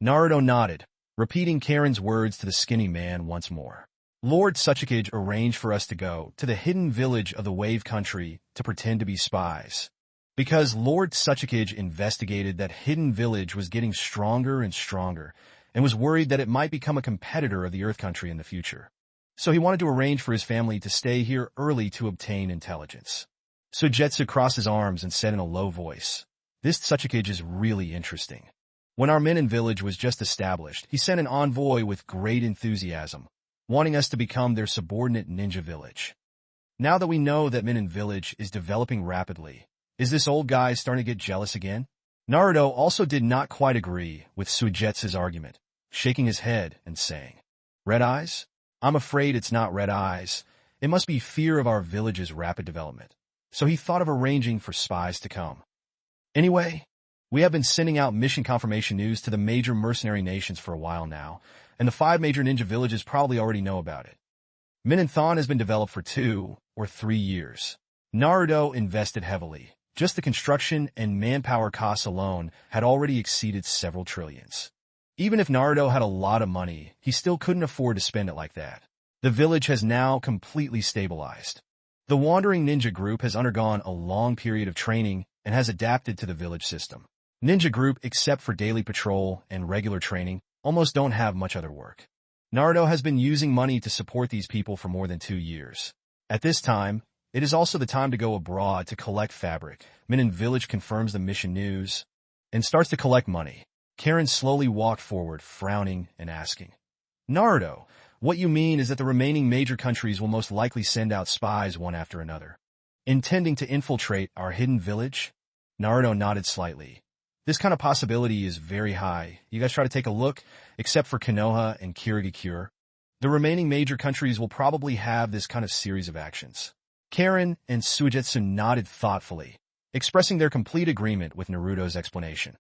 Naruto nodded, repeating Karen's words to the skinny man once more. Lord Suchikage arranged for us to go to the hidden village of the Wave Country to pretend to be spies. Because Lord Suchikage investigated that hidden village was getting stronger and stronger, and was worried that it might become a competitor of the Earth Country in the future. So he wanted to arrange for his family to stay here early to obtain intelligence. Sujetsu crossed his arms and said in a low voice, This Suchikage is really interesting. When our Minin village was just established, he sent an envoy with great enthusiasm, wanting us to become their subordinate ninja village. Now that we know that Minin village is developing rapidly, is this old guy starting to get jealous again? Naruto also did not quite agree with Sujetsu's argument, shaking his head and saying, Red eyes? I'm afraid it's not red eyes. It must be fear of our village's rapid development. So he thought of arranging for spies to come. Anyway, we have been sending out mission confirmation news to the major mercenary nations for a while now, and the 5 major ninja villages probably already know about it. Minanthon has been developed for 2 or 3 years. Naruto invested heavily. Just the construction and manpower costs alone had already exceeded several trillions. Even if Naruto had a lot of money, he still couldn't afford to spend it like that. The village has now completely stabilized. The Wandering Ninja Group has undergone a long period of training and has adapted to the village system. Ninja Group, except for daily patrol and regular training, almost don't have much other work. Naruto has been using money to support these people for more than 2 years. At this time, it is also the time to go abroad to collect fabric. Minin Village confirms the mission news and starts to collect money. Karen slowly walked forward, frowning and asking, Naruto, what you mean is that the remaining major countries will most likely send out spies one after another, intending to infiltrate our hidden village? Naruto nodded slightly. This kind of possibility is very high. You guys try to take a look, except for Konoha and Kirigakure. The remaining major countries will probably have this kind of series of actions. Karen and Sujetsu nodded thoughtfully, expressing their complete agreement with Naruto's explanation.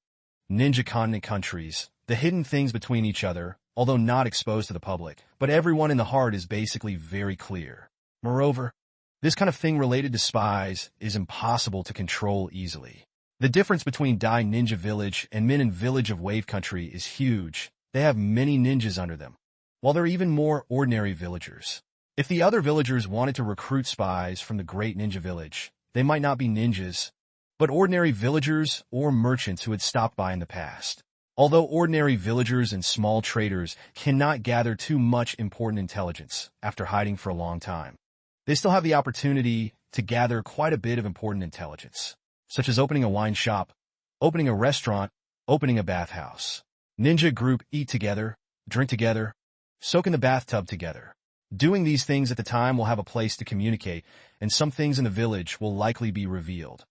Ninja continent countries, the hidden things between each other, although not exposed to the public, but everyone in the heart is basically very clear. Moreover, this kind of thing related to spies is impossible to control easily. The difference between Dai Ninja Village and Minin Village of Wave Country is huge. They have many ninjas under them, while they're even more ordinary villagers. If the other villagers wanted to recruit spies from the Great Ninja Village, they might not be ninjas, but ordinary villagers or merchants who had stopped by in the past. Although ordinary villagers and small traders cannot gather too much important intelligence after hiding for a long time, they still have the opportunity to gather quite a bit of important intelligence, such as opening a wine shop, opening a restaurant, opening a bathhouse. Ninja group eat together, drink together, soak in the bathtub together. Doing these things at the time will have a place to communicate, and some things in the village will likely be revealed.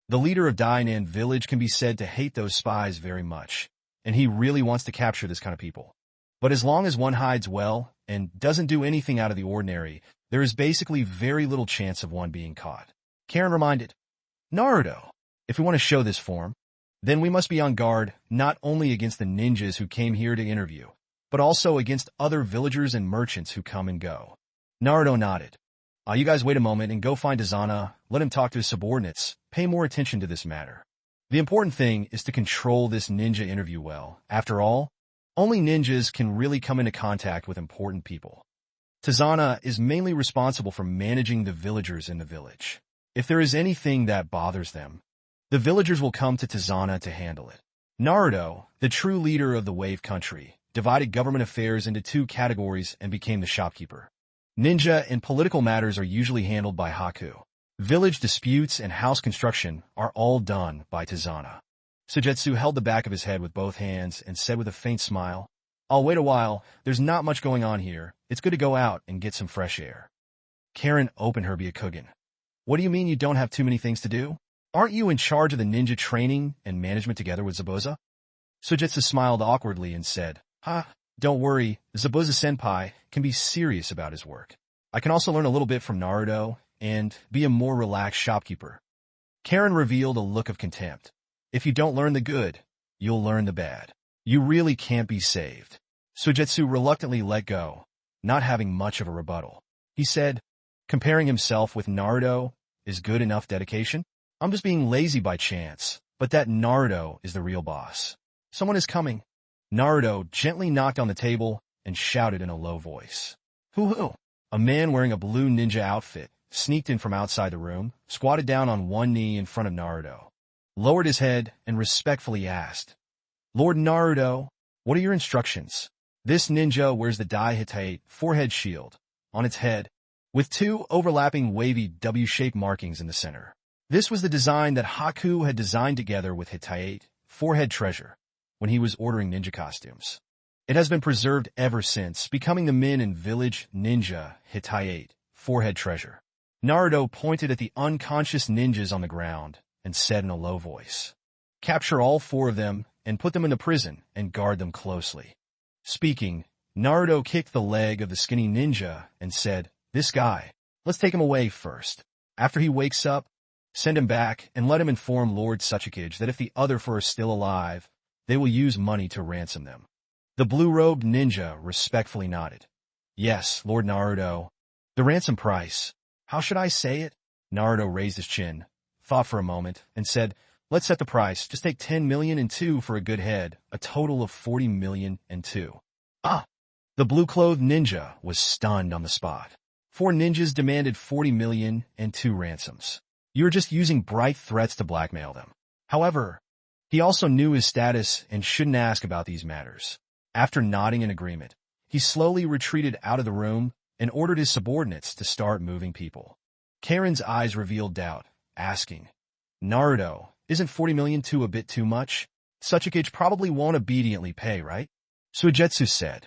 The leader of Dainan village can be said to hate those spies very much, and he really wants to capture this kind of people. But as long as one hides well and doesn't do anything out of the ordinary, there is basically very little chance of one being caught. Karen reminded, Naruto, if we want to show this form, then we must be on guard not only against the ninjas who came here to interview, but also against other villagers and merchants who come and go. Naruto nodded. You guys wait a moment and go find Izana, let him talk to his subordinates, pay more attention to this matter. The important thing is to control this ninja interview well. After all, only ninjas can really come into contact with important people. Tizana is mainly responsible for managing the villagers in the village. If there is anything that bothers them, the villagers will come to Tizana to handle it. Naruto, the true leader of the Wave Country, divided government affairs into 2 categories and became the shopkeeper. Ninja and political matters are usually handled by Haku. Village disputes and house construction are all done by Tizana. Sujetsu held the back of his head with both hands and said with a faint smile, I'll wait a while, there's not much going on here, it's good to go out and get some fresh air. Karen opened her Byakugan. What do you mean you don't have too many things to do? Aren't you in charge of the ninja training and management together with Zabuza? Sujitsu smiled awkwardly and said, don't worry, Zabuza-senpai can be serious about his work. I can also learn a little bit from Naruto and be a more relaxed shopkeeper. Karen revealed a look of contempt. If you don't learn the good, you'll learn the bad. You really can't be saved. Sujitsu reluctantly let go, not having much of a rebuttal. He said, comparing himself with Naruto is good enough dedication? I'm just being lazy by chance, but that Naruto is the real boss. Someone is coming. Naruto gently knocked on the table and shouted in a low voice. Who? A man wearing a blue ninja outfit sneaked in from outside the room, squatted down on one knee in front of Naruto, lowered his head, and respectfully asked, Lord Naruto, what are your instructions? This ninja wears the Dai Hittite forehead shield on its head, with two overlapping wavy W-shaped markings in the center. This was the design that Haku had designed together with Hittite forehead treasure when he was ordering ninja costumes. It has been preserved ever since, becoming the Min and Village Ninja Hittite forehead treasure. Naruto pointed at the unconscious ninjas on the ground and said in a low voice, capture all 4 of them and put them in the prison and guard them closely. Speaking, Naruto kicked the leg of the skinny ninja and said, this guy, let's take him away first. After he wakes up, send him back and let him inform Lord Tsuchikage that if the other 4 are still alive, they will use money to ransom them. The blue-robed ninja respectfully nodded. Yes, Lord Naruto. The ransom price. How should I say it? Naruto raised his chin, thought for a moment, and said, let's set the price. Just take 10 million and 2 for a good head, a total of 40 million and 2. The blue-clothed ninja was stunned on the spot. 4 ninjas demanded 40 million and 2 ransoms. You were just using bright threats to blackmail them. However, he also knew his status and shouldn't ask about these matters. After nodding in agreement, he slowly retreated out of the room and ordered his subordinates to start moving people. Karen's eyes revealed doubt, asking, Naruto, isn't 40 million a bit too much? Tsuchikage probably won't obediently pay, right? Suigetsu said,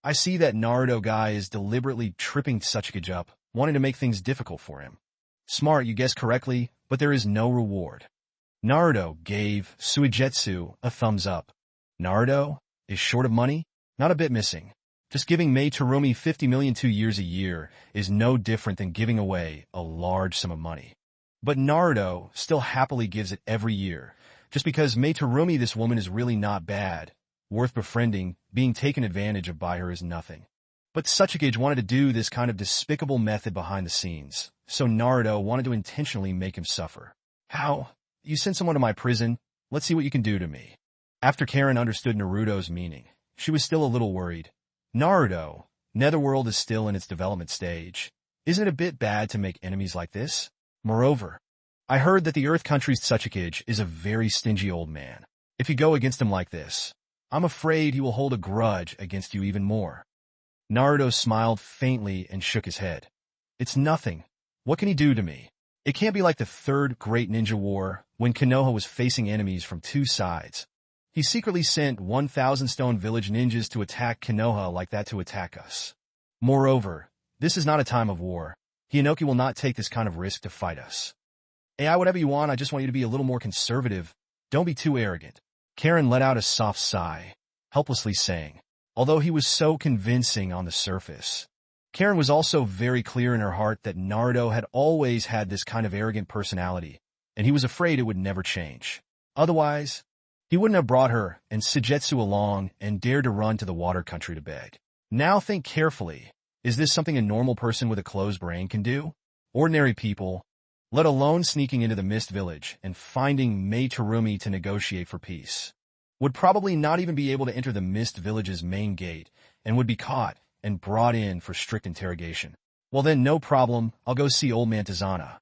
I see that Naruto guy is deliberately tripping Tsuchikage up, wanting to make things difficult for him. Smart, you guessed correctly, but there is no reward. Naruto gave Suigetsu a thumbs up. Naruto is short of money? Not a bit missing. Just giving Mei Terumi 50 million 2 years a year is no different than giving away a large sum of money. But Naruto still happily gives it every year, just because Mei Terumi, this woman, is really not bad, worth befriending. Being taken advantage of by her is nothing. But Tsuchikage wanted to do this kind of despicable method behind the scenes, so Naruto wanted to intentionally make him suffer. How? You sent someone to my prison? Let's see what you can do to me. After Karen understood Naruto's meaning, she was still a little worried. Naruto, Netherworld is still in its development stage. Isn't it a bit bad to make enemies like this? Moreover, I heard that the Earth Country's Tsuchikage is a very stingy old man. If you go against him like this, I'm afraid he will hold a grudge against you even more. Naruto smiled faintly and shook his head. It's nothing. What can he do to me? It can't be like the Third Great Ninja War, when Konoha was facing enemies from 2 sides. He secretly sent 1,000 Stone Village ninjas to attack Konoha like that to attack us. Moreover, this is not a time of war. Hinoki will not take this kind of risk to fight us. AI, whatever you want, I just want you to be a little more conservative. Don't be too arrogant. Karen let out a soft sigh, helplessly saying, although he was so convincing on the surface, Karen was also very clear in her heart that Naruto had always had this kind of arrogant personality, and he was afraid it would never change. Otherwise, he wouldn't have brought her and Suigetsu along and dared to run to the water country to beg. Now think carefully. Is this something a normal person with a closed brain can do? Ordinary people, let alone sneaking into the Mist Village and finding Mei Terumi to negotiate for peace, would probably not even be able to enter the Mist Village's main gate and would be caught and brought in for strict interrogation. Well then, no problem, I'll go see old man Tazana.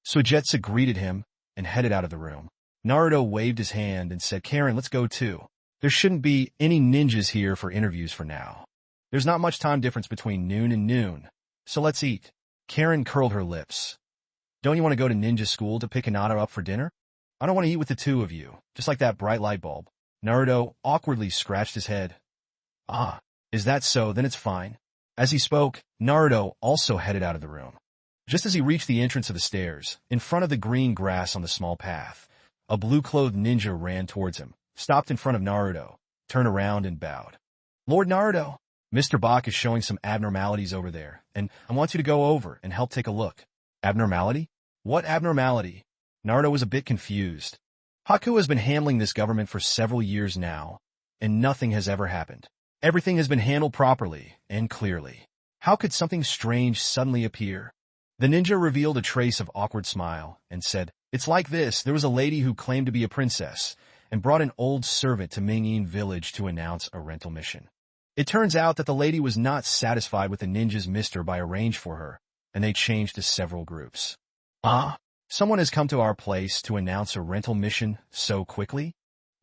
Suigetsu greeted him and headed out of the room. Naruto waved his hand and said, Karen, let's go too. There shouldn't be any ninjas here for interviews for now. There's not much time difference between noon and noon, so let's eat. Karen curled her lips. Don't you want to go to ninja school to pick Hinata up for dinner? I don't want to eat with the 2 of you, just like that bright light bulb. Naruto awkwardly scratched his head. Ah, is that so? Then it's fine. As he spoke, Naruto also headed out of the room. Just as he reached the entrance of the stairs, in front of the green grass on the small path, a blue-clothed ninja ran towards him, stopped in front of Naruto, turned around and bowed. Lord Naruto, Mr. Bach is showing some abnormalities over there, and I want you to go over and help take a look. Abnormality? What abnormality? Naruto was a bit confused. Haku has been handling this government for several years now, and nothing has ever happened. Everything has been handled properly and clearly. How could something strange suddenly appear? The ninja revealed a trace of awkward smile and said, "It's like this. There was a lady who claimed to be a princess and brought an old servant to Mingyin village to announce a rental mission. It turns out that the lady was not satisfied with the ninja's mister by arrange for her, and they changed to several groups." "Ah, someone has come to our place to announce a rental mission so quickly?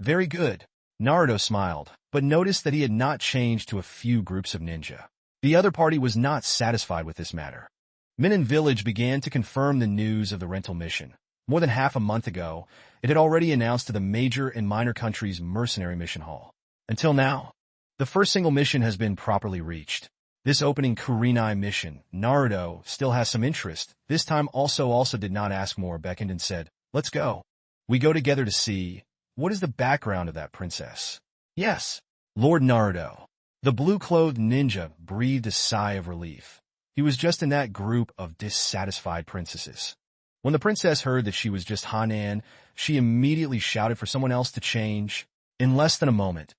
Very good." Naruto smiled, but noticed that he had not changed to a few groups of ninja. The other party was not satisfied with this matter. Mingyin village began to confirm the news of the rental mission. More than half a month ago, it had already announced to the major and minor countries' mercenary mission hall. Until now, the first single mission has been properly reached. This opening Kurenai mission, Naruto still has some interest. This time also did not ask more, beckoned and said, "Let's go. We go together to see what is the background of that princess." "Yes, Lord Naruto." The blue-clothed ninja breathed a sigh of relief. He was just in that group of dissatisfied princesses. When the princess heard that she was just Hanan, she immediately shouted for someone else to change. In less than a moment,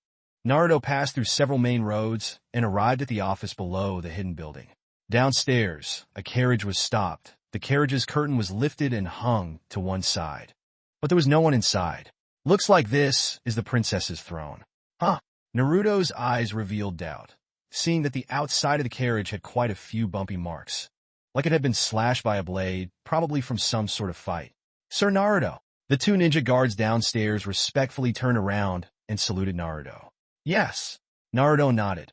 Naruto passed through several main roads and arrived at the office below the hidden building. Downstairs, a carriage was stopped. The carriage's curtain was lifted and hung to one side. But there was no one inside. "Looks like this is the princess's throne." "Huh?" Naruto's eyes revealed doubt, seeing that the outside of the carriage had quite a few bumpy marks, like it had been slashed by a blade, probably from some sort of fight. "Sir Naruto." The two ninja guards downstairs respectfully turned around and saluted Naruto. "Yes." Naruto nodded,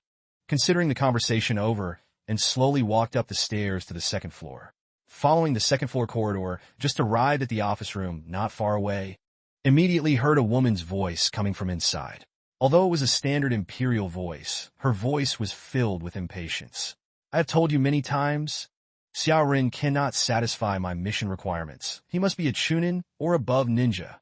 considering the conversation over, and slowly walked up the stairs to the second floor. Following the second floor corridor, just arrived at the office room not far away, immediately heard a woman's voice coming from inside. Although it was a standard imperial voice, her voice was filled with impatience. "I have told you many times, Xiao Rin cannot satisfy my mission requirements. He must be a chunin or above ninja."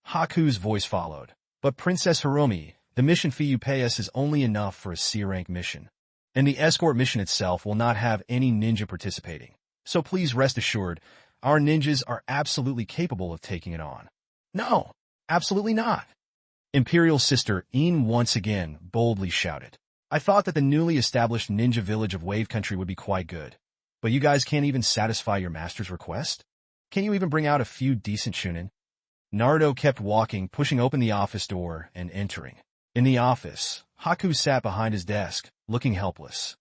Haku's voice followed. "But Princess Harumi, the mission fee you pay us is only enough for a C-rank mission. And the escort mission itself will not have any ninja participating. So please rest assured, our ninjas are absolutely capable of taking it on." "No, absolutely not." Imperial Sister Een once again boldly shouted. "I thought that the newly established ninja village of Wave Country would be quite good. But you guys can't even satisfy your master's request? Can you even bring out a few decent chunin?" Naruto kept walking, pushing open the office door and entering. In the office, Haku sat behind his desk, looking helpless.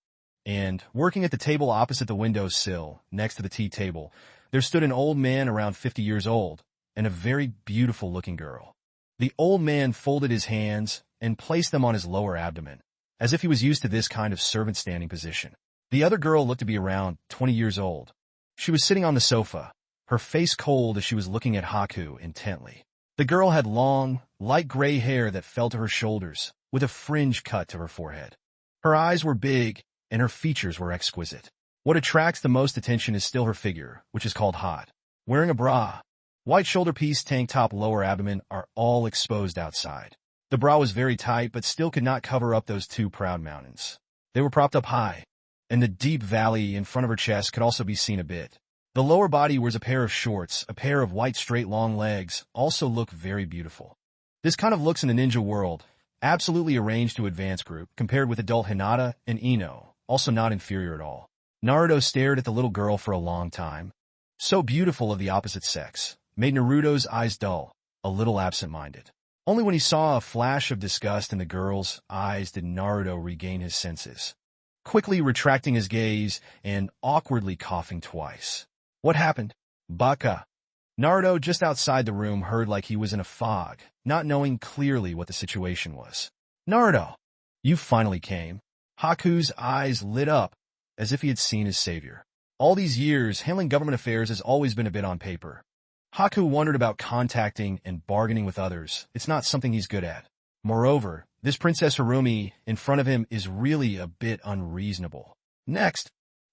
And, working at the table opposite the window sill, next to the tea table, there stood an old man around 50 years old, and a very beautiful-looking girl. The old man folded his hands and placed them on his lower abdomen, as if he was used to this kind of servant-standing position. The other girl looked to be around 20 years old. She was sitting on the sofa, her face cold as she was looking at Haku intently. The girl had long, light gray hair that fell to her shoulders, with a fringe cut to her forehead. Her eyes were big, and her features were exquisite. What attracts the most attention is still her figure, which is called hot. Wearing a bra, white shoulder piece, tank top, lower abdomen are all exposed outside. The bra was very tight, but still could not cover up those two proud mountains. They were propped up high, and the deep valley in front of her chest could also be seen a bit. The lower body wears a pair of shorts, a pair of white straight long legs, also look very beautiful. This kind of looks in the ninja world, absolutely arranged to advanced group, compared with adult Hinata and Ino, also not inferior at all. Naruto stared at the little girl for a long time. So beautiful of the opposite sex, made Naruto's eyes dull, a little absent-minded. Only when he saw a flash of disgust in the girl's eyes did Naruto regain his senses, quickly retracting his gaze and awkwardly coughing twice. "What happened?" "Baka." Naruto, just outside the room, heard like he was in a fog, not knowing clearly what the situation was. "Naruto, you finally came." Haku's eyes lit up, as if he had seen his savior. All these years, handling government affairs has always been a bit on paper. Haku wondered about contacting and bargaining with others. It's not something he's good at. Moreover, this Princess Harumi in front of him is really a bit unreasonable. Next,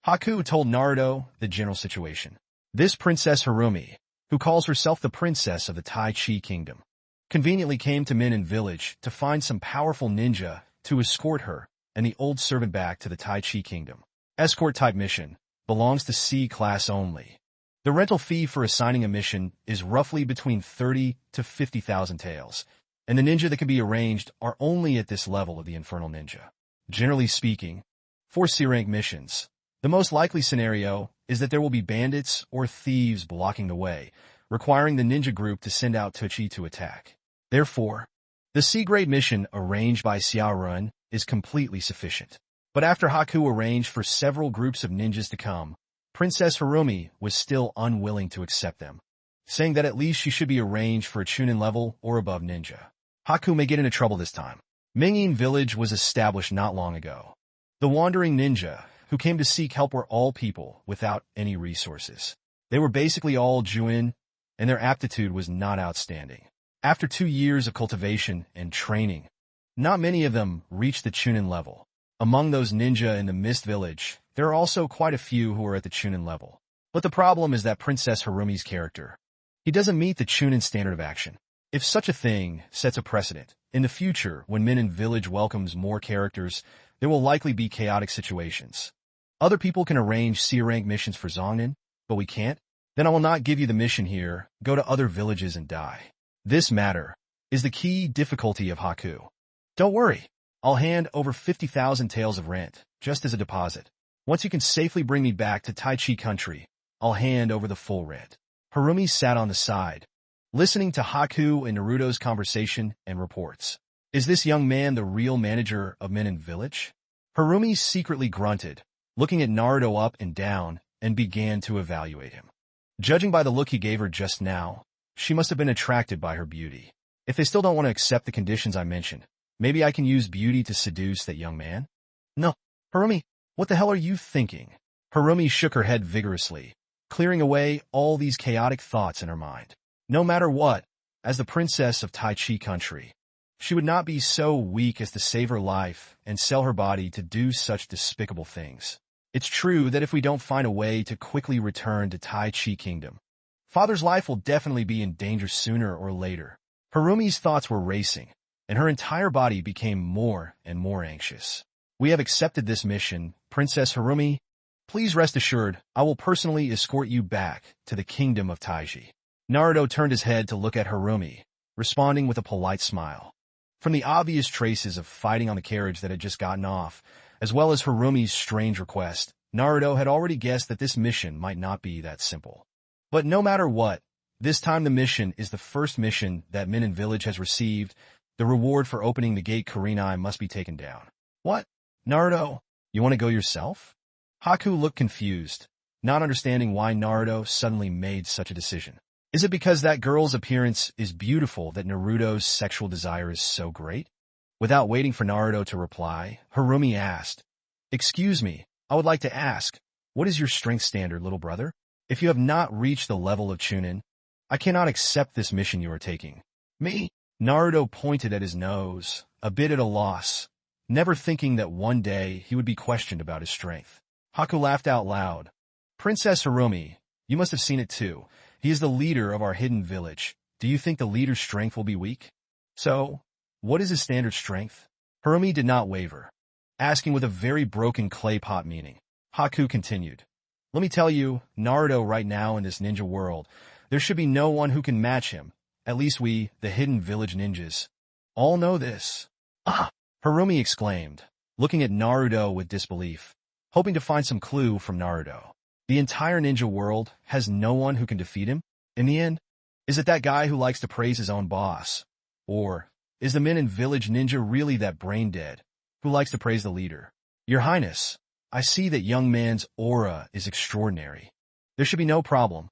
Haku told Naruto the general situation. This Princess Harumi, who calls herself the princess of the Tai Chi Kingdom, conveniently came to Minin Village to find some powerful ninja to escort her and the old servant back to the Tai Chi Kingdom. Escort-type mission belongs to C-class only. The rental fee for assigning a mission is roughly between 30 to 50,000 taels, and the ninja that can be arranged are only at this level of the Infernal Ninja. Generally speaking, for C-rank missions, the most likely scenario is that there will be bandits or thieves blocking the way, requiring the ninja group to send out Tuchi to attack. Therefore, the C-grade mission arranged by Xiao Run is completely sufficient. But after Haku arranged for several groups of ninjas to come, Princess Harumi was still unwilling to accept them, saying that at least she should be arranged for a Chunin level or above ninja. Haku may get into trouble this time. Mingyin Village was established not long ago. The wandering ninja who came to seek help were all people without any resources. They were basically all Juin, and their aptitude was not outstanding. After 2 years of cultivation and training, not many of them reached the Chunin level. Among those ninja in the Mist Village, there are also quite a few who are at the Chunin level. But the problem is that Princess Harumi's character. He doesn't meet the Chunin standard of action. If such a thing sets a precedent, in the future, when Minin Village welcomes more characters, there will likely be chaotic situations. Other people can arrange C-rank missions for Zongnin, but we can't? Then I will not give you the mission here, go to other villages and die. This matter is the key difficulty of Haku. Don't worry, I'll hand over 50,000 taels of rent, just as a deposit. Once you can safely bring me back to Tai Chi country, I'll hand over the full rent. Harumi sat on the side, listening to Haku and Naruto's conversation and reports. Is this young man the real manager of Minin Village? Harumi secretly grunted, looking at Naruto up and down, and began to evaluate him. Judging by the look he gave her just now, she must have been attracted by her beauty. If they still don't want to accept the conditions I mentioned, maybe I can use beauty to seduce that young man? No, Harumi, what the hell are you thinking? Harumi shook her head vigorously, clearing away all these chaotic thoughts in her mind. No matter what, as the princess of Tai Chi country, she would not be so weak as to save her life and sell her body to do such despicable things. It's true that if we don't find a way to quickly return to Tai Chi Kingdom, Father's life will definitely be in danger sooner or later. Harumi's thoughts were racing, and her entire body became more and more anxious. We have accepted this mission, Princess Harumi. Please rest assured, I will personally escort you back to the kingdom of Taiji. Naruto turned his head to look at Harumi, responding with a polite smile. From the obvious traces of fighting on the carriage that had just gotten off, as well as Harumi's strange request, Naruto had already guessed that this mission might not be that simple. But no matter what, this time the mission is the first mission that Minin Village has received. The reward for opening the gate Kurenai must be taken down. What? Naruto, you want to go yourself? Haku looked confused, not understanding why Naruto suddenly made such a decision. Is it because that girl's appearance is beautiful that Naruto's sexual desire is so great? Without waiting for Naruto to reply, Harumi asked, Excuse me, I would like to ask, what is your strength standard, little brother? If you have not reached the level of Chunin, I cannot accept this mission you are taking. Me? Naruto pointed at his nose, a bit at a loss, never thinking that one day he would be questioned about his strength. Haku laughed out loud. Princess Harumi, you must have seen it too. He is the leader of our hidden village. Do you think the leader's strength will be weak? So, what is his standard strength? Harumi did not waver, asking with a very broken clay pot meaning. Haku continued. Let me tell you, Naruto right now in this ninja world, there should be no one who can match him. At least we, the hidden village ninjas, all know this. Ah! Harumi exclaimed, looking at Naruto with disbelief, hoping to find some clue from Naruto. The entire ninja world has no one who can defeat him? In the end, is it that guy who likes to praise his own boss? Or is the Minin Village ninja really that brain-dead who likes to praise the leader? Your Highness, I see that young man's aura is extraordinary. There should be no problem.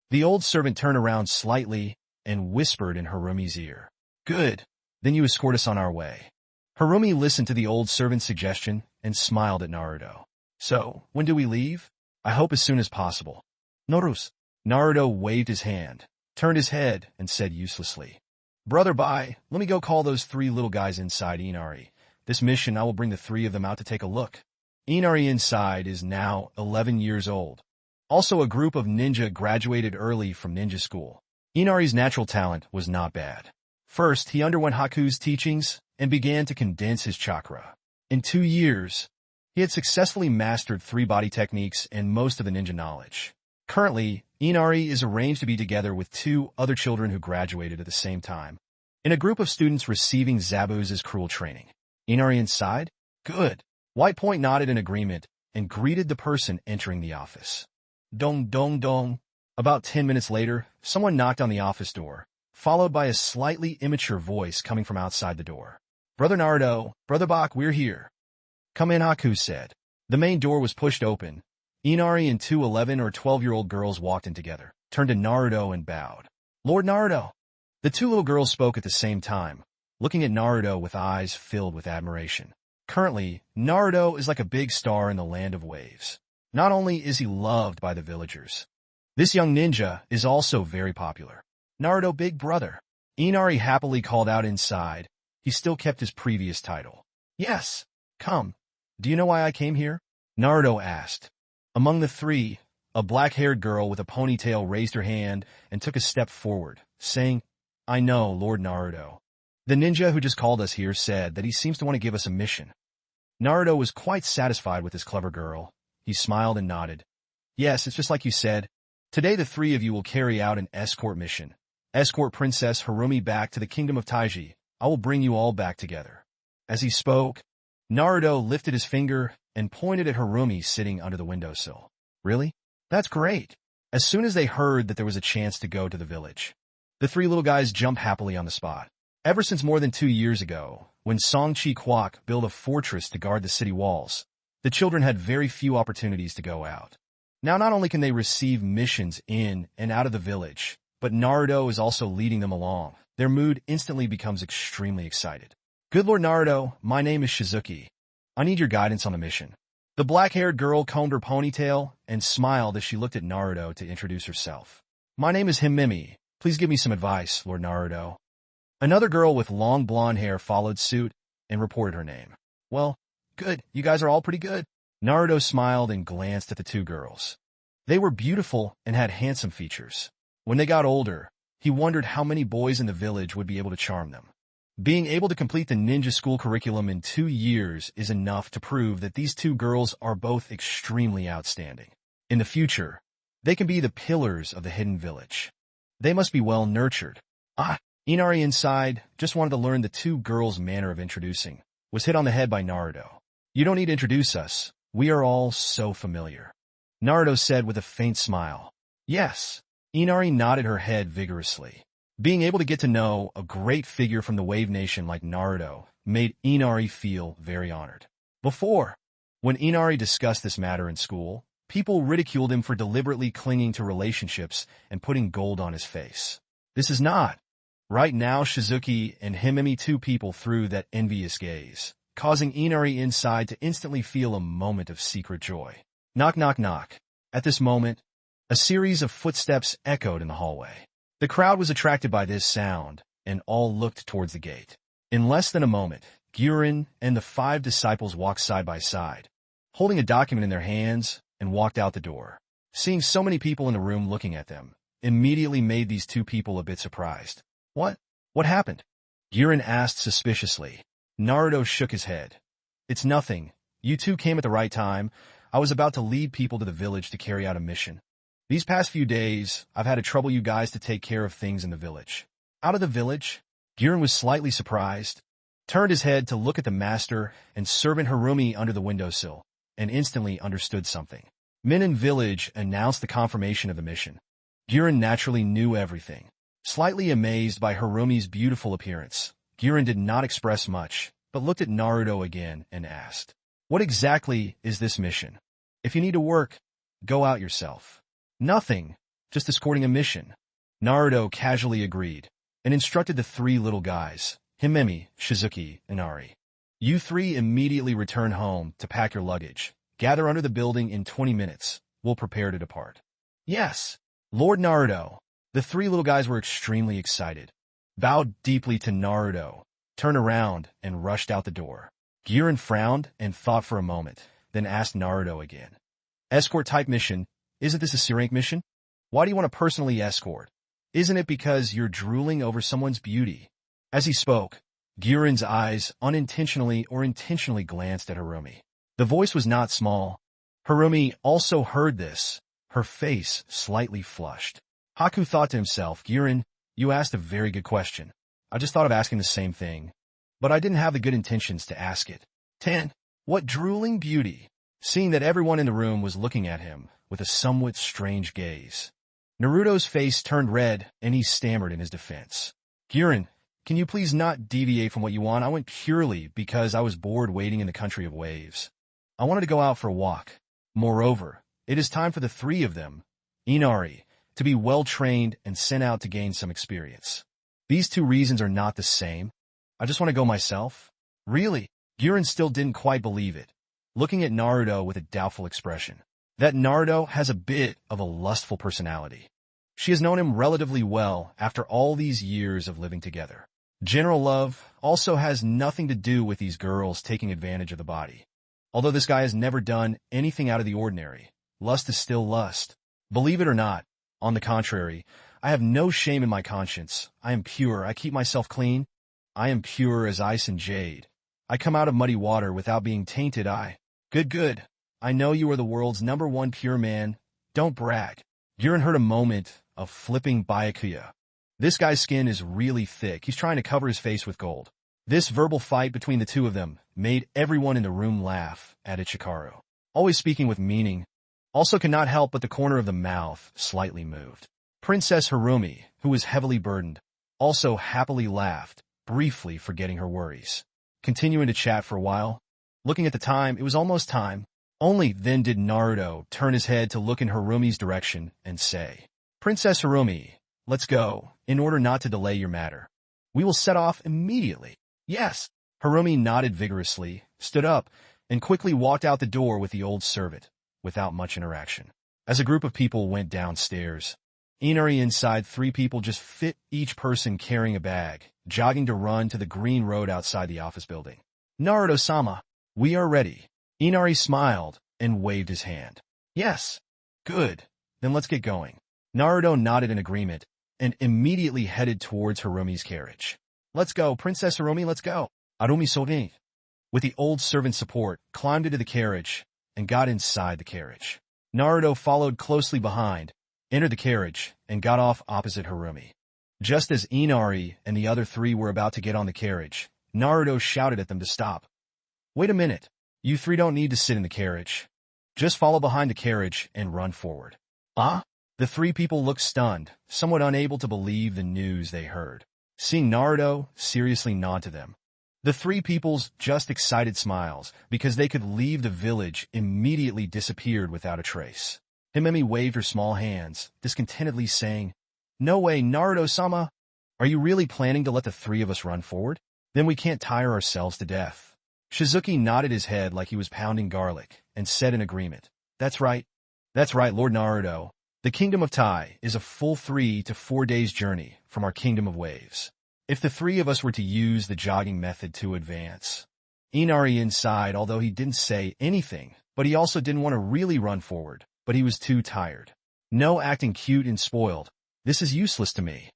The old servant turned around slightly and whispered in Harumi's ear. Good, then you escort us on our way. Harumi listened to the old servant's suggestion and smiled at Naruto. So, when do we leave? I hope as soon as possible. Norus. Naruto waved his hand, turned his head, and said uselessly, Brother Bai, let me go call those 3 little guys inside Inari. This mission I will bring the 3 of them out to take a look. Inari inside is now 11 years old. Also, a group of ninja graduated early from ninja school. Inari's natural talent was not bad. First, he underwent Haku's teachings and began to condense his chakra. In 2 years, he had successfully mastered 3 body techniques and most of the ninja knowledge. Currently, Inari is arranged to be together with 2 other children who graduated at the same time, in a group of students receiving Zabuza's cruel training. Inari inside? Good. White Point nodded in agreement and greeted the person entering the office. Dong dong dong. About 10 minutes later, someone knocked on the office door, followed by a slightly immature voice coming from outside the door. Brother Naruto, Brother Bach, we're here. Come in, Haku said. The main door was pushed open. Inari and 2 11 or 12-year-old girls walked in together, turned to Naruto and bowed. Lord Naruto. The 2 little girls spoke at the same time, looking at Naruto with eyes filled with admiration. Currently, Naruto is like a big star in the land of waves. Not only is he loved by the villagers, this young ninja is also very popular. Naruto, big brother. Inari happily called out inside. He still kept his previous title. Yes, come. Do you know why I came here? Naruto asked. Among the 3, a black-haired girl with a ponytail raised her hand and took a step forward, saying, I know, Lord Naruto. The ninja who just called us here said that he seems to want to give us a mission. Naruto was quite satisfied with this clever girl. He smiled and nodded. Yes, it's just like you said. Today the 3 of you will carry out an escort mission. Escort Princess Harumi back to the kingdom of Taiji. I will bring you all back together. As he spoke, Naruto lifted his finger and pointed at Harumi sitting under the windowsill. Really? That's great. As soon as they heard that there was a chance to go to the village, the 3 little guys jumped happily on the spot. Ever since more than 2 years ago, when Song Chi Kwok built a fortress to guard the city walls, the children had very few opportunities to go out. Now not only can they receive missions in and out of the village, but Naruto is also leading them along. Their mood instantly becomes extremely excited. Good Lord Naruto, my name is Shizuki. I need your guidance on the mission. The black-haired girl combed her ponytail and smiled as she looked at Naruto to introduce herself. My name is Himimi. Please give me some advice, Lord Naruto. Another girl with long blonde hair followed suit and reported her name. Well, good. You guys are all pretty good. Naruto smiled and glanced at the 2 girls. They were beautiful and had handsome features. When they got older, he wondered how many boys in the village would be able to charm them. Being able to complete the ninja school curriculum in 2 years is enough to prove that these 2 girls are both extremely outstanding. In the future, they can be the pillars of the hidden village. They must be well nurtured. Inari inside just wanted to learn the 2 girls' manner of introducing. Was hit on the head by Naruto. You don't need to introduce us. We are all so familiar. Naruto said with a faint smile. Yes. Inari nodded her head vigorously. Being able to get to know a great figure from the Wave Nation like Naruto made Inari feel very honored. Before, when Inari discussed this matter in school, people ridiculed him for deliberately clinging to relationships and putting gold on his face. This is not. Right now, Shizuki and Himimi 2 people threw that envious gaze, causing Inari inside to instantly feel a moment of secret joy. Knock, knock, knock. At this moment, a series of footsteps echoed in the hallway. The crowd was attracted by this sound, and all looked towards the gate. In less than a moment, Guren and the 5 disciples walked side by side, holding a document in their hands, and walked out the door. Seeing so many people in the room looking at them immediately made these 2 people a bit surprised. What happened? Guren asked suspiciously. Naruto shook his head. It's nothing. You 2 came at the right time. I was about to lead people to the village to carry out a mission. These past few days, I've had to trouble you guys to take care of things in the village. Out of the village? Guren was slightly surprised, turned his head to look at the master and servant Harumi under the windowsill, and instantly understood something. Minin Village announced the confirmation of the mission. Guren naturally knew everything. Slightly amazed by Harumi's beautiful appearance, Guren did not express much, but looked at Naruto again and asked, What exactly is this mission? If you need to work, go out yourself. Nothing, just escorting a mission. Naruto casually agreed, and instructed the 3 little guys, Himemi, Shizuki, and Ari. You 3 immediately return home to pack your luggage. Gather under the building in 20 minutes. We'll prepare to depart. Yes, Lord Naruto. The 3 little guys were extremely excited, bowed deeply to Naruto, turned around, and rushed out the door. Guren frowned and thought for a moment, then asked Naruto again. Escort-type mission? Isn't this a C-rank mission? Why do you want to personally escort? Isn't it because you're drooling over someone's beauty? As he spoke, Guren's eyes unintentionally or intentionally glanced at Harumi. The voice was not small. Harumi also heard this, her face slightly flushed. Haku thought to himself, Guren, you asked a very good question. I just thought of asking the same thing, but I didn't have the good intentions to ask it. 10. What drooling beauty! Seeing that everyone in the room was looking at him with a somewhat strange gaze, Naruto's face turned red and he stammered in his defense. Guren, can you please not deviate from what you want? I went purely because I was bored waiting in the country of waves. I wanted to go out for a walk. Moreover, it is time for the three of them, Inari, to be well-trained and sent out to gain some experience. These two reasons are not the same. I just want to go myself. Really? Guren still didn't quite believe it, looking at Naruto with a doubtful expression. That Naruto has a bit of a lustful personality. She has known him relatively well after all these years of living together. General love also has nothing to do with these girls taking advantage of the body. Although this guy has never done anything out of the ordinary, lust is still lust. Believe it or not, on the contrary, I have no shame in my conscience. I am pure. I keep myself clean. I am pure as ice and jade. I come out of muddy water without being tainted. Good. I know you are the world's #1 pure man. Don't brag. Guren heard a moment of flipping Byakuya. This guy's skin is really thick. He's trying to cover his face with gold. This verbal fight between the two of them made everyone in the room laugh at Ichikaru. Always speaking with meaning, also could not help but the corner of the mouth slightly moved. Princess Harumi, who was heavily burdened, also happily laughed, briefly forgetting her worries. Continuing to chat for a while. Looking at the time, it was almost time. Only then did Naruto turn his head to look in Harumi's direction and say, Princess Harumi, let's go, in order not to delay your matter. We will set off immediately. Yes. Harumi nodded vigorously, stood up, and quickly walked out the door with the old servant, without much interaction. As a group of people went downstairs, Inari inside 3 people just fit each person carrying a bag, jogging to run to the green road outside the office building. Naruto-sama, we are ready. Inari smiled and waved his hand. Yes. Good. Then let's get going. Naruto nodded in agreement and immediately headed towards Harumi's carriage. Let's go, Princess Harumi, let's go. Harumi Sovin, with the old servant's support, climbed into the carriage and got inside the carriage. Naruto followed closely behind, entered the carriage, and got off opposite Harumi. Just as Inari and the other 3 were about to get on the carriage, Naruto shouted at them to stop. Wait a minute. You 3 don't need to sit in the carriage. Just follow behind the carriage and run forward. The 3 people looked stunned, somewhat unable to believe the news they heard. Seeing Naruto seriously nod to them, the 3 people's just excited smiles, because they could leave the village, immediately disappeared without a trace. Himemi waved her small hands, discontentedly saying, No way, Naruto-sama! Are you really planning to let the 3 of us run forward? Then we can't tire ourselves to death. Shizuki nodded his head like he was pounding garlic, and said in agreement, That's right, Lord Naruto. The Kingdom of Tai is a full 3 to 4 days' journey from our Kingdom of Waves. If the 3 of us were to use the jogging method to advance. Inari inside, although he didn't say anything, but he also didn't want to really run forward, but he was too tired. No acting cute and spoiled. This is useless to me.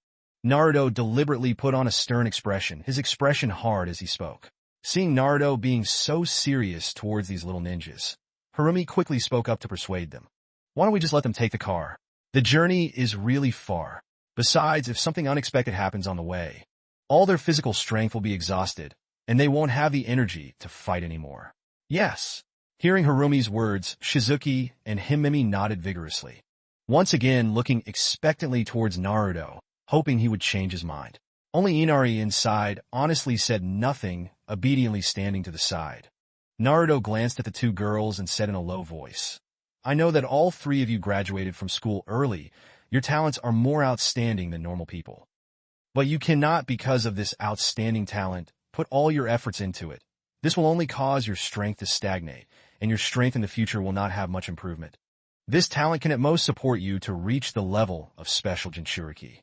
Naruto deliberately put on a stern expression, his expression hard as he spoke. Seeing Naruto being so serious towards these little ninjas, Harumi quickly spoke up to persuade them. Why don't we just let them take the car? The journey is really far. Besides, if something unexpected happens on the way, all their physical strength will be exhausted, and they won't have the energy to fight anymore. Yes. Hearing Harumi's words, Shizuki and Himemi nodded vigorously, once again looking expectantly towards Naruto, hoping he would change his mind. Only Inari inside honestly said nothing, obediently standing to the side. Naruto glanced at the 2 girls and said in a low voice, I know that all 3 of you graduated from school early. Your talents are more outstanding than normal people. But you cannot, because of this outstanding talent, put all your efforts into it. This will only cause your strength to stagnate, and your strength in the future will not have much improvement. This talent can at most support you to reach the level of special Jinchuriki.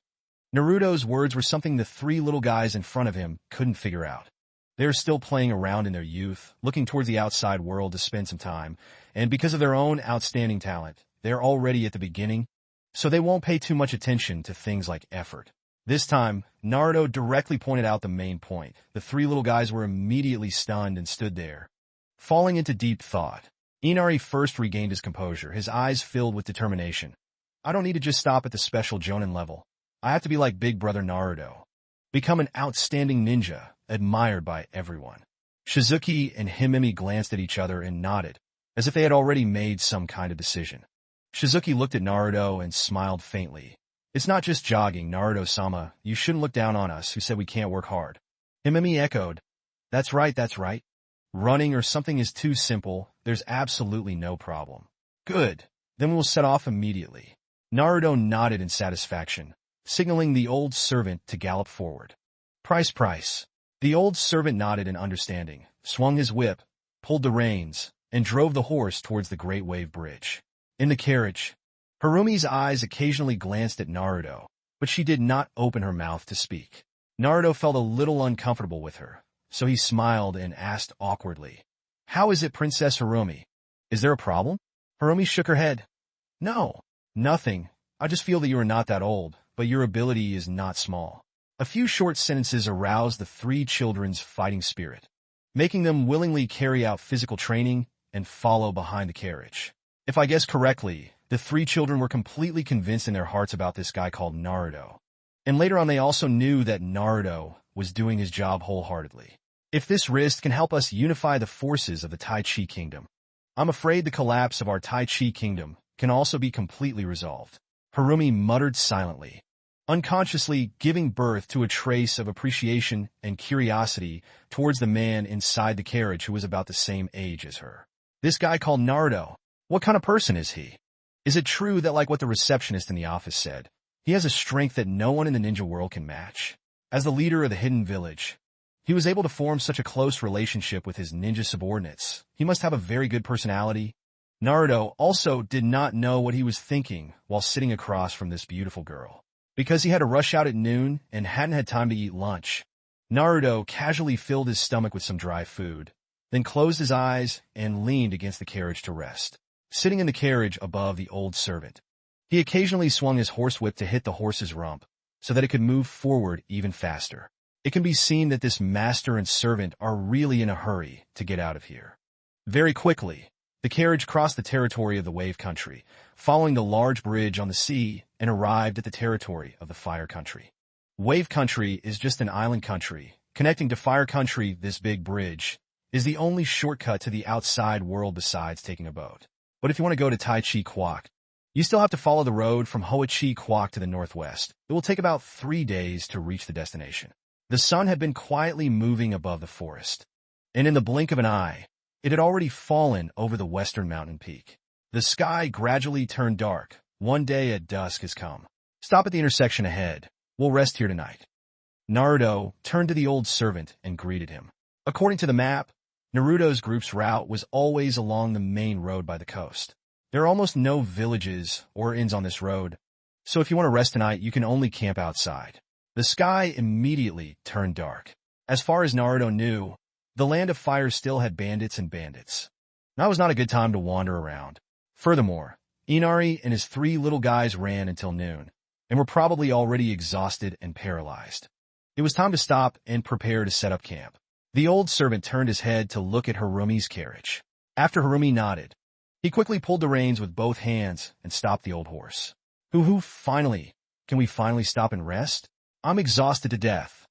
Naruto's words were something the 3 little guys in front of him couldn't figure out. They're still playing around in their youth, looking towards the outside world to spend some time, and because of their own outstanding talent, they're already at the beginning, so they won't pay too much attention to things like effort. This time, Naruto directly pointed out the main point. The three little guys were immediately stunned and stood there, falling into deep thought. Inari first regained his composure, his eyes filled with determination. I don't need to just stop at the special Jonin level. I have to be like Big Brother Naruto. Become an outstanding ninja, admired by everyone. Shizuki and Himemi glanced at each other and nodded, as if they had already made some kind of decision. Shizuki looked at Naruto and smiled faintly. It's not just jogging, Naruto-sama. You shouldn't look down on us who said we can't work hard. Himemi echoed. That's right, that's right. Running or something is too simple. There's absolutely no problem. Good. Then we'll set off immediately. Naruto nodded in satisfaction, signaling the old servant to gallop forward. Price. The old servant nodded in understanding, swung his whip, pulled the reins, and drove the horse towards the Great Wave Bridge. In the carriage, Harumi's eyes occasionally glanced at Naruto, but she did not open her mouth to speak. Naruto felt a little uncomfortable with her, so he smiled and asked awkwardly, How is it, Princess Harumi? Is there a problem? Harumi shook her head. No, nothing. I just feel that you are not that old, but your ability is not small. A few short sentences aroused the three children's fighting spirit, making them willingly carry out physical training and follow behind the carriage. If I guess correctly, the three children were completely convinced in their hearts about this guy called Naruto. And later on they also knew that Naruto was doing his job wholeheartedly. If this wrist can help us unify the forces of the Tai Chi Kingdom, I'm afraid the collapse of our Tai Chi Kingdom can also be completely resolved. Harumi muttered silently, unconsciously giving birth to a trace of appreciation and curiosity towards the man inside the carriage who was about the same age as her. This guy called Naruto, what kind of person is he? Is it true that, like what the receptionist in the office said, he has a strength that no one in the ninja world can match? As the leader of the hidden village, he was able to form such a close relationship with his ninja subordinates. He must have a very good personality. Naruto also did not know what he was thinking while sitting across from this beautiful girl. Because he had to rush out at noon and hadn't had time to eat lunch, Naruto casually filled his stomach with some dry food, then closed his eyes and leaned against the carriage to rest. Sitting in the carriage above the old servant, he occasionally swung his horsewhip to hit the horse's rump so that it could move forward even faster. It can be seen that this master and servant are really in a hurry to get out of here. Very quickly, the carriage crossed the territory of the Wave Country, following the large bridge on the sea, and arrived at the territory of the Fire Country. Wave Country is just an island country. Connecting to Fire Country, this big bridge is the only shortcut to the outside world besides taking a boat. But if you want to go to Tai Chi Quoc, you still have to follow the road from Hoa Chi Quoc to the northwest. It will take about 3 days to reach the destination. The sun had been quietly moving above the forest, and in the blink of an eye, it had already fallen over the western mountain peak. The sky gradually turned dark. One day at dusk has come. Stop at the intersection ahead. We'll rest here tonight. Naruto turned to the old servant and greeted him. According to the map, Naruto's group's route was always along the main road by the coast. There are almost no villages or inns on this road, so if you want to rest tonight, you can only camp outside. The sky immediately turned dark. As far as Naruto knew, the Land of Fire still had bandits and bandits. Now was not a good time to wander around. Furthermore, Inari and his 3 little guys ran until noon, and were probably already exhausted and paralyzed. It was time to stop and prepare to set up camp. The old servant turned his head to look at Harumi's carriage. After Harumi nodded, he quickly pulled the reins with both hands and stopped the old horse. Finally, can we finally stop and rest? I'm exhausted to death.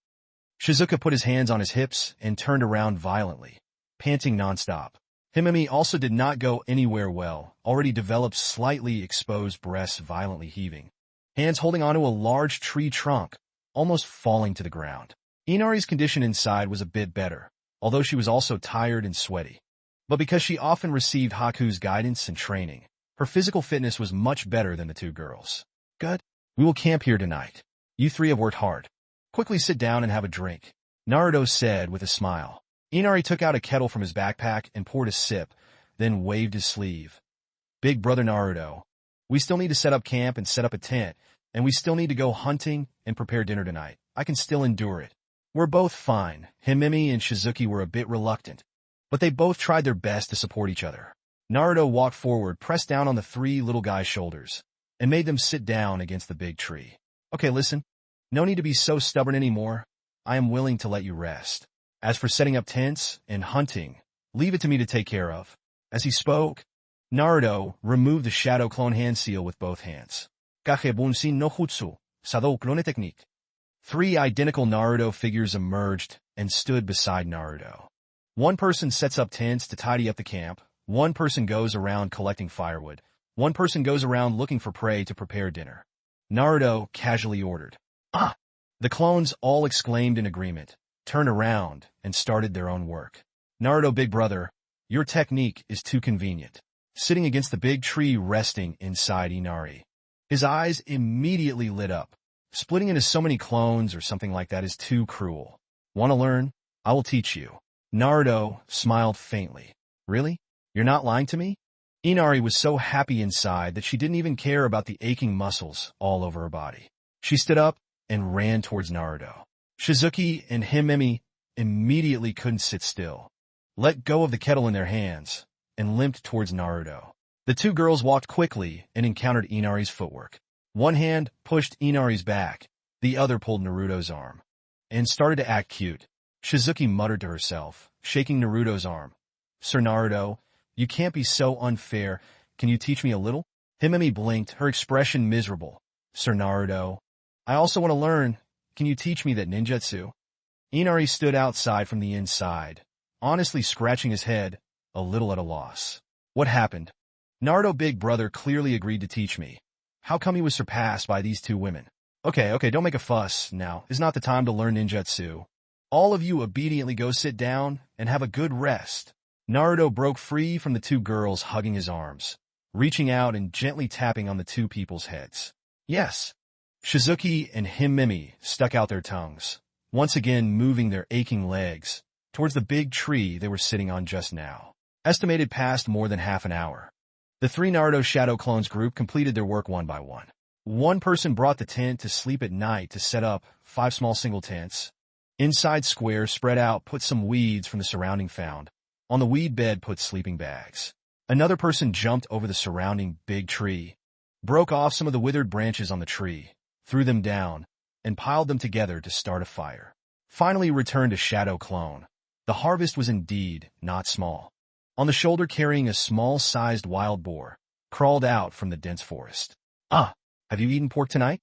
Shizuka put his hands on his hips and turned around violently, panting nonstop. Himemi also did not go anywhere well, already developed slightly exposed breasts violently heaving, hands holding onto a large tree trunk, almost falling to the ground. Inari's condition inside was a bit better, although she was also tired and sweaty. But because she often received Haku's guidance and training, her physical fitness was much better than the 2 girls. Good. We will camp here tonight. You 3 have worked hard. Quickly sit down and have a drink, Naruto said with a smile. Inari took out a kettle from his backpack and poured a sip, then waved his sleeve. Big Brother Naruto, we still need to set up camp and set up a tent, and we still need to go hunting and prepare dinner tonight. I can still endure it. We're both fine. Himemi and Shizuki were a bit reluctant, but they both tried their best to support each other. Naruto walked forward, pressed down on the three little guys' shoulders, and made them sit down against the big tree. Okay, listen. No need to be so stubborn anymore. I am willing to let you rest. As for setting up tents and hunting, leave it to me to take care of. As he spoke, Naruto removed the shadow clone hand seal with both hands. Kakebunsin no Jutsu, Sado clone technique. Three identical Naruto figures emerged and stood beside Naruto. One person sets up tents to tidy up the camp. One person goes around collecting firewood. One person goes around looking for prey to prepare dinner. Naruto casually ordered. Ah! The clones all exclaimed in agreement, turned around, and started their own work. Naruto, big brother, your technique is too convenient. Sitting against the big tree resting inside Inari. His eyes immediately lit up. Splitting into so many clones or something like that is too cruel. Want to learn? I will teach you. Naruto smiled faintly. Really? You're not lying to me? Inari was so happy inside that she didn't even care about the aching muscles all over her body. She stood up and ran towards Naruto. Shizuki and Himemi immediately couldn't sit still, let go of the kettle in their hands, and limped towards Naruto. The two girls walked quickly and encountered Inari's footwork. One hand pushed Inari's back, the other pulled Naruto's arm, and started to act cute. Shizuki muttered to herself, shaking Naruto's arm. Sir Naruto, you can't be so unfair. Can you teach me a little? Himemi blinked, her expression miserable. Sir Naruto, I also want to learn. Can you teach me that ninjutsu? Inari stood outside from the inside, honestly scratching his head, a little at a loss. What happened? Naruto, big brother, clearly agreed to teach me. How come he was surpassed by these two women? Okay, don't make a fuss now. Is not the time to learn ninjutsu. All of you obediently go sit down and have a good rest. Naruto broke free from the two girls hugging his arms, reaching out and gently tapping on the two people's heads. Yes. Shizuki and Himemi stuck out their tongues, once again moving their aching legs towards the big tree they were sitting on just now. Estimated past more than half an hour. The three Naruto Shadow Clones group completed their work one by one. One person brought the tent to sleep at night to set up 5 small single tents. Inside square spread out, put some weeds from the surrounding found. On the weed bed put sleeping bags. Another person jumped over the surrounding big tree, broke off some of the withered branches on the tree, threw them down, and piled them together to start a fire. Finally returned to Shadow Clone. The harvest was indeed not small. On the shoulder carrying a small-sized wild boar, crawled out from the dense forest. Ah, have you eaten pork tonight?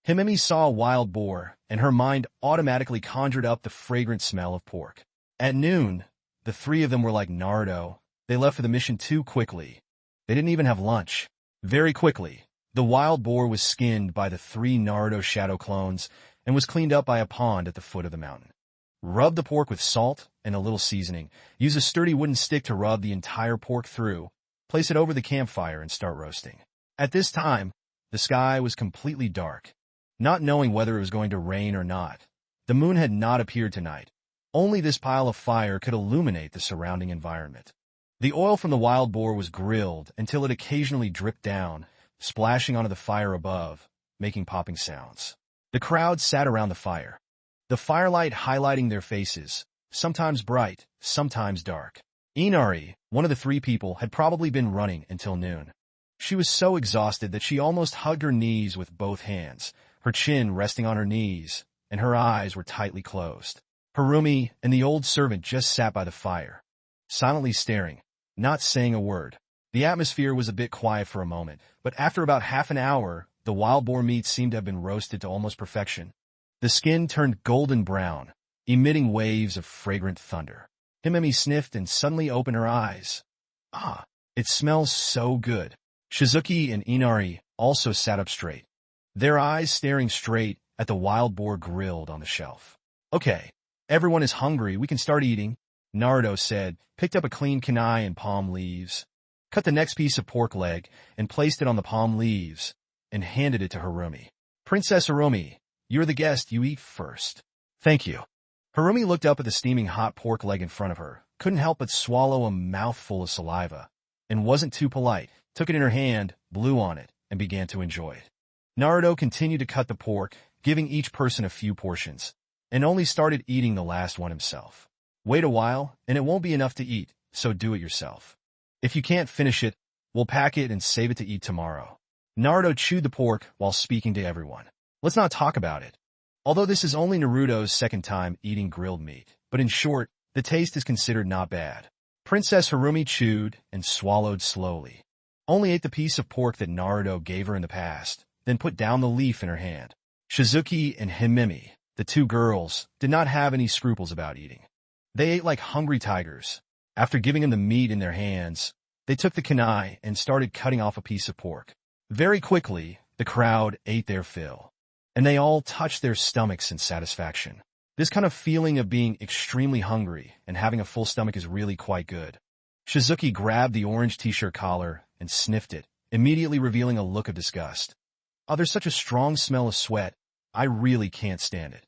Himemi saw a wild boar, and her mind automatically conjured up the fragrant smell of pork. At noon, the three of them were like Naruto. They left for the mission too quickly. They didn't even have lunch. Very quickly, the wild boar was skinned by the three Naruto Shadow Clones and was cleaned up by a pond at the foot of the mountain. Rub the pork with salt and a little seasoning. Use a sturdy wooden stick to rub the entire pork through. Place it over the campfire and start roasting. At this time, the sky was completely dark. Not knowing whether it was going to rain or not, the moon had not appeared tonight. Only this pile of fire could illuminate the surrounding environment. The oil from the wild boar was grilled until it occasionally dripped down, splashing onto the fire above, making popping sounds. The crowd sat around the fire, the firelight highlighting their faces, sometimes bright, sometimes dark. Inari, one of the three people, had probably been running until noon. She was so exhausted that she almost hugged her knees with both hands, her chin resting on her knees, and her eyes were tightly closed. Harumi and the old servant just sat by the fire, silently staring, not saying a word. The atmosphere was a bit quiet for a moment, but after about half an hour, the wild boar meat seemed to have been roasted to almost perfection. The skin turned golden brown, emitting waves of fragrant thunder. Himemi sniffed and suddenly opened her eyes. Ah, it smells so good. Shizuki and Inari also sat up straight, their eyes staring straight at the wild boar grilled on the shelf. Okay, everyone is hungry, we can start eating, Naruto said, picked up a clean kunai and palm leaves, cut the next piece of pork leg, and placed it on the palm leaves, and handed it to Harumi. Princess Harumi, you're the guest, you eat first. Thank you. Harumi looked up at the steaming hot pork leg in front of her, couldn't help but swallow a mouthful of saliva, and wasn't too polite, took it in her hand, blew on it, and began to enjoy it. Naruto continued to cut the pork, giving each person a few portions. and only started eating the last one himself. Wait a while, and it won't be enough to eat, so do it yourself. If you can't finish it, we'll pack it and save it to eat tomorrow. Naruto chewed the pork while speaking to everyone. Let's not talk about it. Although this is only Naruto's second time eating grilled meat, but in short, the taste is considered not bad. Princess Harumi chewed and swallowed slowly. Only ate the piece of pork that Naruto gave her in the past, then put down the leaf in her hand. Shizuki and Himemi, the two girls, did not have any scruples about eating. They ate like hungry tigers. After giving him the meat in their hands, they took the kunai and started cutting off a piece of pork. Very quickly, the crowd ate their fill, and they all touched their stomachs in satisfaction. This kind of feeling of being extremely hungry and having a full stomach is really quite good. Shizuki grabbed the orange t-shirt collar and sniffed it, immediately revealing a look of disgust. Oh, there's such a strong smell of sweat. I really can't stand it.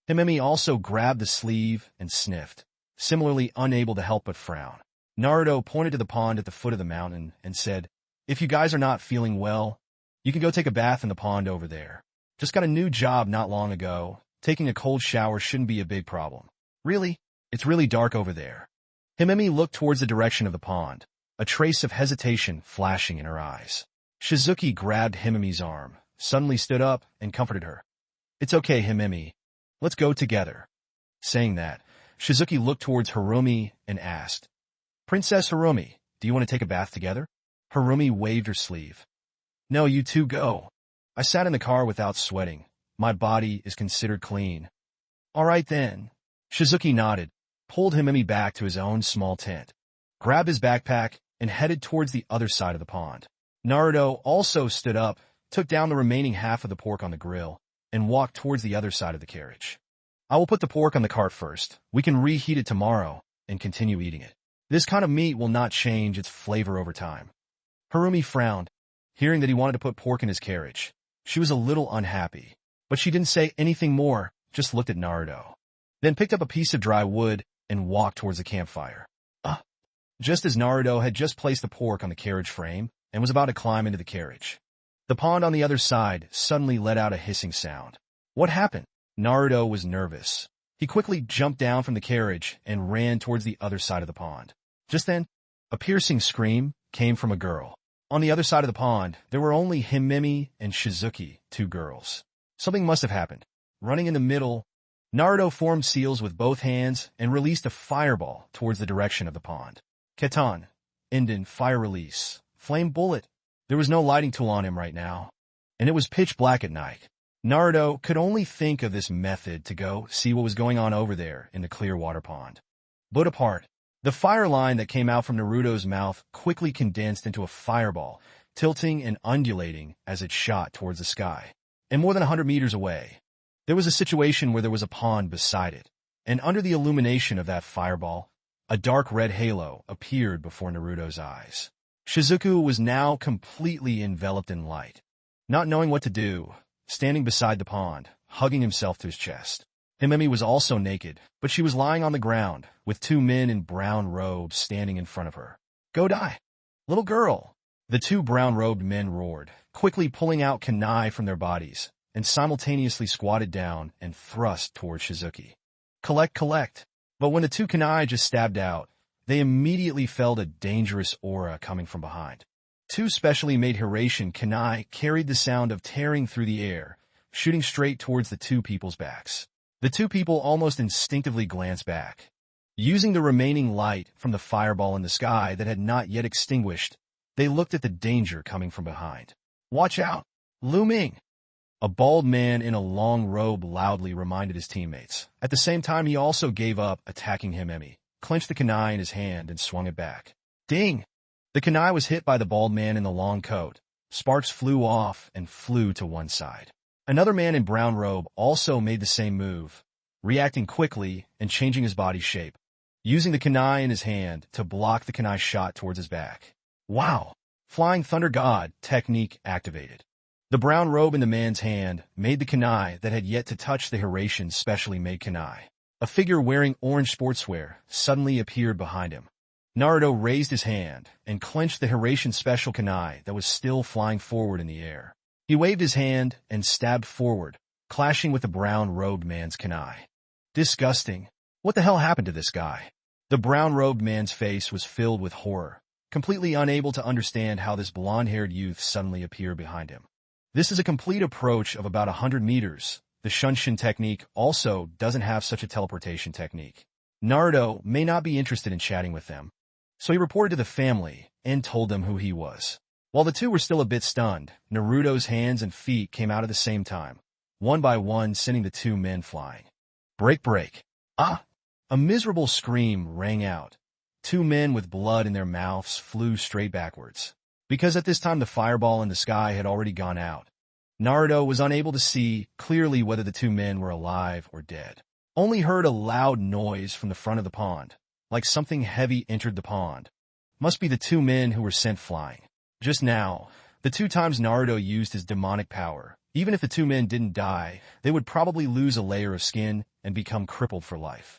Himemi also grabbed the sleeve and sniffed, similarly unable to help but frown. Naruto pointed to the pond at the foot of the mountain and said, "If you guys are not feeling well, you can go take a bath in the pond over there. Just got a new job not long ago. Taking a cold shower shouldn't be a big problem." "Really? It's really dark over there." Himemi looked towards the direction of the pond, a trace of hesitation flashing in her eyes. Shizuki grabbed Himemi's arm, suddenly stood up, and comforted her. "It's okay, Himemi. Let's go together." Saying that, Shizuki looked towards Harumi and asked, "Princess Harumi, do you want to take a bath together?" Harumi waved her sleeve. "No, you two go. I sat in the car without sweating. My body is considered clean." "All right then." Shizuki nodded, pulled Himemi back to his own small tent, grabbed his backpack, and headed towards the other side of the pond. Naruto also stood up, took down the remaining half of the pork on the grill, and walked towards the other side of the carriage. "I will put the pork on the cart first. We can reheat it tomorrow and continue eating it. This kind of meat will not change its flavor over time." Harumi frowned, hearing that he wanted to put pork in his carriage. She was a little unhappy, but she didn't say anything more, just looked at Naruto. Then picked up a piece of dry wood and walked towards the campfire. Just as Naruto had just placed the pork on the carriage frame and was about to climb into the carriage, the pond on the other side suddenly let out a hissing sound. What happened? Naruto was nervous. He quickly jumped down from the carriage and ran towards the other side of the pond. Just then, a piercing scream came from a girl. On the other side of the pond, there were only Himemi and Shizuki, two girls. Something must have happened. Running in the middle, Naruto formed seals with both hands and released a fireball towards the direction of the pond. Ketan, Inden, fire release, flame bullet. There was no lighting tool on him right now, and it was pitch black at night. Naruto could only think of this method to go see what was going on over there in the clear water pond. But apart, the fire line that came out from Naruto's mouth quickly condensed into a fireball, tilting and undulating as it shot towards the sky. And more than 100 meters away, there was a situation where there was a pond beside it, and under the illumination of that fireball, a dark red halo appeared before Naruto's eyes. Shizuku was now completely enveloped in light. Not knowing what to do, standing beside the pond, hugging himself to his chest. Himemi was also naked, but she was lying on the ground, with two men in brown robes standing in front of her. "Go die, little girl!" The two brown-robed men roared, quickly pulling out kunai from their bodies, and simultaneously squatted down and thrust towards Shizuki. "Collect, collect!" But when the two kunai just stabbed out, they immediately felt a dangerous aura coming from behind. Two specially made Hiraishin kunai carried the sound of tearing through the air, shooting straight towards the two people's backs. The two people almost instinctively glanced back. Using the remaining light from the fireball in the sky that had not yet extinguished, they looked at the danger coming from behind. "Watch out! Lu Ming!" A bald man in a long robe loudly reminded his teammates. At the same time, he also gave up attacking Himemi, clenched the kunai in his hand, and swung it back. Ding! The kunai was hit by the bald man in the long coat. Sparks flew off and flew to one side. Another man in brown robe also made the same move, reacting quickly and changing his body shape, using the kunai in his hand to block the kunai shot towards his back. Wow! Flying Thunder God technique activated. The brown robe in the man's hand made the kunai that had yet to touch the Hiraishin's specially made kunai. A figure wearing orange sportswear suddenly appeared behind him. Naruto raised his hand and clenched the Hiraishin special kunai that was still flying forward in the air. He waved his hand and stabbed forward, clashing with the brown-robed man's kunai. Disgusting. What the hell happened to this guy? The brown-robed man's face was filled with horror, completely unable to understand how this blonde-haired youth suddenly appeared behind him. This is a complete approach of about 100 meters. The Shunshin technique also doesn't have such a teleportation technique. Naruto may not be interested in chatting with them, so he reported to the family and told them who he was. While the two were still a bit stunned, Naruto's hands and feet came out at the same time, one by one sending the two men flying. Break, break. Ah! A miserable scream rang out. Two men with blood in their mouths flew straight backwards. Because at this time the fireball in the sky had already gone out, Naruto was unable to see clearly whether the two men were alive or dead. Only heard a loud noise from the front of the pond, like something heavy entered the pond. Must be the two men who were sent flying. Just now, the 2 times Naruto used his demonic power. Even if the two men didn't die, they would probably lose a layer of skin and become crippled for life.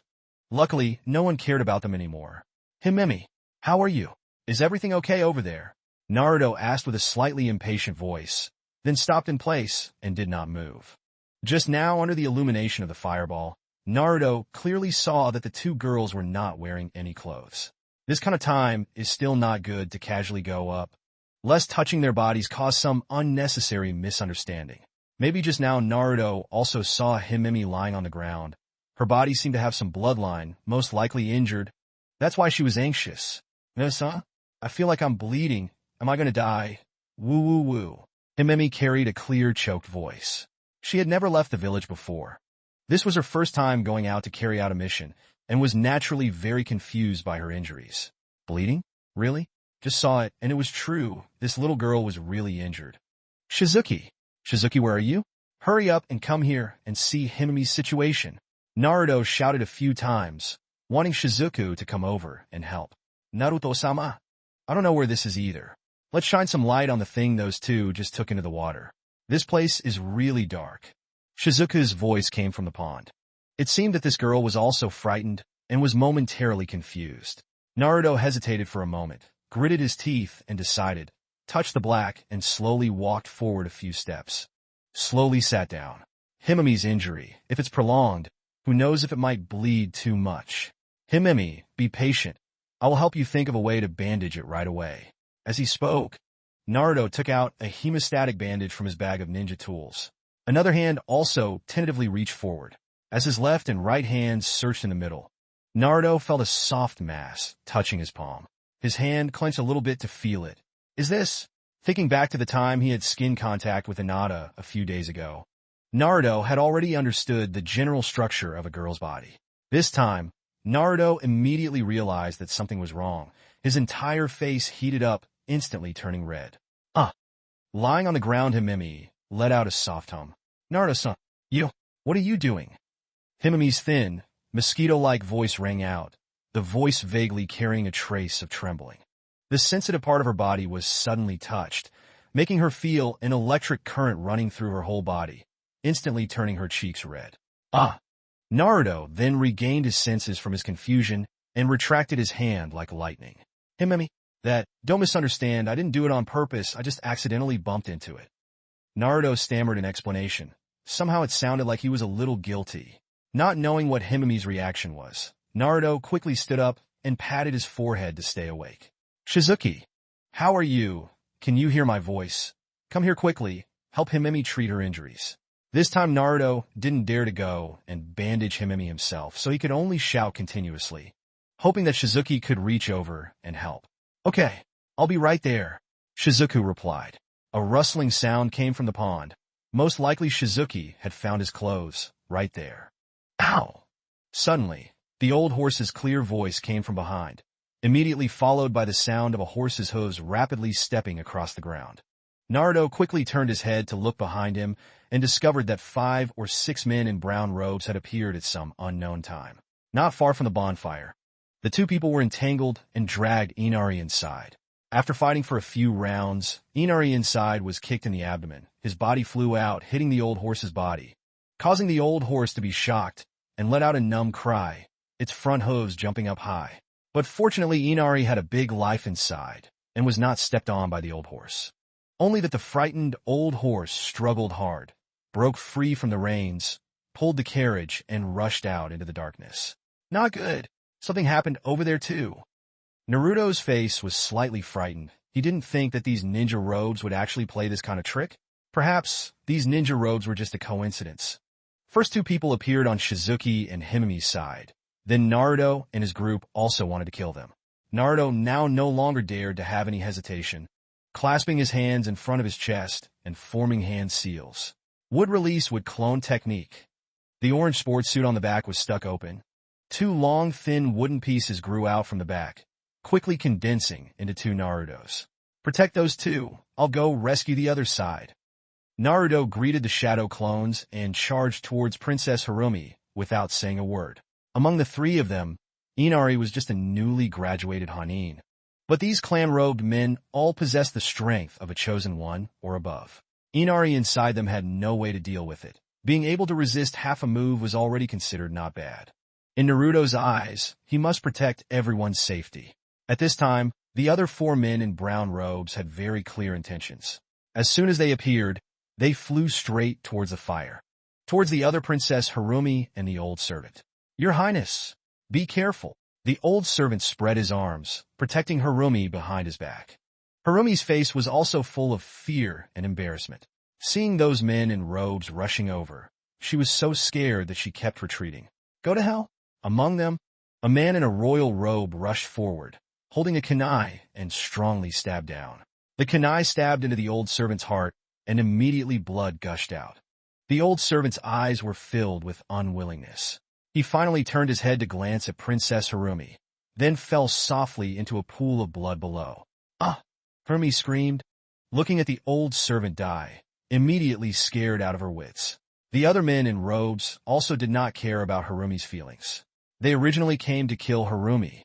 Luckily, no one cared about them anymore. Himemi, how are you? Is everything okay over there? Naruto asked with a slightly impatient voice, then stopped in place and did not move. Just now, under the illumination of the fireball, Naruto clearly saw that the two girls were not wearing any clothes. This kind of time is still not good to casually go up, lest touching their bodies cause some unnecessary misunderstanding. Maybe just now Naruto also saw Himemi lying on the ground. Her body seemed to have some bloodline, most likely injured. That's why she was anxious. Nessa, I feel like I'm bleeding. Am I going to die? Woo woo woo. Himemi carried a clear, choked voice. She had never left the village before. This was her first time going out to carry out a mission, and was naturally very confused by her injuries. Bleeding? Really? Just saw it, and it was true. This little girl was really injured. Shizuki! Shizuki, where are you? Hurry up and come here and see Himemi's situation. Naruto shouted a few times, wanting Shizuku to come over and help. Naruto-sama. I don't know where this is either. Let's shine some light on the thing those two just took into the water. This place is really dark. Shizuku's voice came from the pond. It seemed that this girl was also frightened and was momentarily confused. Naruto hesitated for a moment, gritted his teeth, and decided, touched the black, and slowly walked forward a few steps. Slowly sat down. Himemi's injury, if it's prolonged, who knows if it might bleed too much. Himemi, be patient. I will help you think of a way to bandage it right away. As he spoke, Naruto took out a hemostatic bandage from his bag of ninja tools. Another hand also tentatively reached forward. As his left and right hands searched in the middle, Naruto felt a soft mass touching his palm. His hand clenched a little bit to feel it. Is this? Thinking back to the time he had skin contact with Hinata a few days ago, Naruto had already understood the general structure of a girl's body. This time, Naruto immediately realized that something was wrong. His entire face heated up, instantly turning red. Lying on the ground, Himemi let out a soft hum. Naruto-san, what are you doing? Himemi's thin, mosquito-like voice rang out, the voice vaguely carrying a trace of trembling. The sensitive part of her body was suddenly touched, making her feel an electric current running through her whole body, instantly turning her cheeks red. Naruto then regained his senses from his confusion and retracted his hand like lightning. Himemi, don't misunderstand, I didn't do it on purpose, I just accidentally bumped into it. Naruto stammered an explanation. Somehow it sounded like he was a little guilty. Not knowing what Himemi's reaction was, Naruto quickly stood up and patted his forehead to stay awake. Shizuki, how are you? Can you hear my voice? Come here quickly, help Himemi treat her injuries. This time Naruto didn't dare to go and bandage Himemi himself, so he could only shout continuously, hoping that Shizuki could reach over and help. Okay, I'll be right there, Shizuku replied. A rustling sound came from the pond. Most likely Shizuki had found his clothes right there. Ow! Suddenly, the old horse's clear voice came from behind, immediately followed by the sound of a horse's hooves rapidly stepping across the ground. Naruto quickly turned his head to look behind him and discovered that 5 or 6 men in brown robes had appeared at some unknown time. Not far from the bonfire, the two people were entangled and dragged Inari inside. After fighting for a few rounds, Inari inside was kicked in the abdomen. His body flew out, hitting the old horse's body, causing the old horse to be shocked and let out a numb cry, its front hooves jumping up high. But fortunately, Inari had a big life inside and was not stepped on by the old horse. Only that the frightened old horse struggled hard, broke free from the reins, pulled the carriage, and rushed out into the darkness. Not good. Something happened over there too. Naruto's face was slightly frightened. He didn't think that these ninja robes would actually play this kind of trick. Perhaps these ninja robes were just a coincidence. First two people appeared on Shizuki and Himemi's side. Then Naruto and his group also wanted to kill them. Naruto now no longer dared to have any hesitation, clasping his hands in front of his chest and forming hand seals. Would release with clone technique. The orange sports suit on the back was stuck open. Two long, thin wooden pieces grew out from the back, quickly condensing into two Narutos. Protect those two. I'll go rescue the other side. Naruto greeted the shadow clones and charged towards Princess Harumi without saying a word. Among the three of them, Inari was just a newly graduated Hanin. But these clan-robed men all possessed the strength of a chosen one or above. Inari inside them had no way to deal with it. Being able to resist half a move was already considered not bad. In Naruto's eyes, he must protect everyone's safety. At this time, the other four men in brown robes had very clear intentions. As soon as they appeared, they flew straight towards the fire, towards the other Princess Harumi and the old servant. Your Highness, be careful. The old servant spread his arms, protecting Harumi behind his back. Harumi's face was also full of fear and embarrassment. Seeing those men in robes rushing over, she was so scared that she kept retreating. Go to hell. Among them, a man in a royal robe rushed forward, holding a kunai, and strongly stabbed down. The kunai stabbed into the old servant's heart, and immediately blood gushed out. The old servant's eyes were filled with unwillingness. He finally turned his head to glance at Princess Harumi, then fell softly into a pool of blood below. Ah! Harumi screamed, looking at the old servant die, immediately scared out of her wits. The other men in robes also did not care about Harumi's feelings. They originally came to kill Harumi,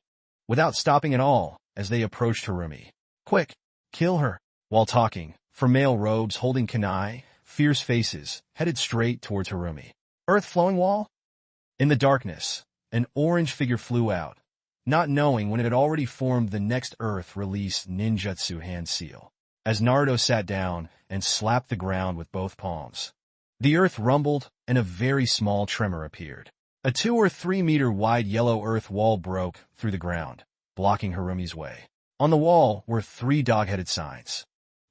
without stopping at all as they approached Harumi. Quick, kill her. While talking, four male robes holding kunai, fierce faces, headed straight towards Harumi. Earth-flowing wall? In the darkness, an orange figure flew out, not knowing when it had already formed the next Earth-release ninjutsu hand seal. As Naruto sat down and slapped the ground with both palms, the earth rumbled and a very small tremor appeared. A 2 or 3 meter wide yellow earth wall broke through the ground, blocking Harumi's way. On the wall were 3 dog-headed signs.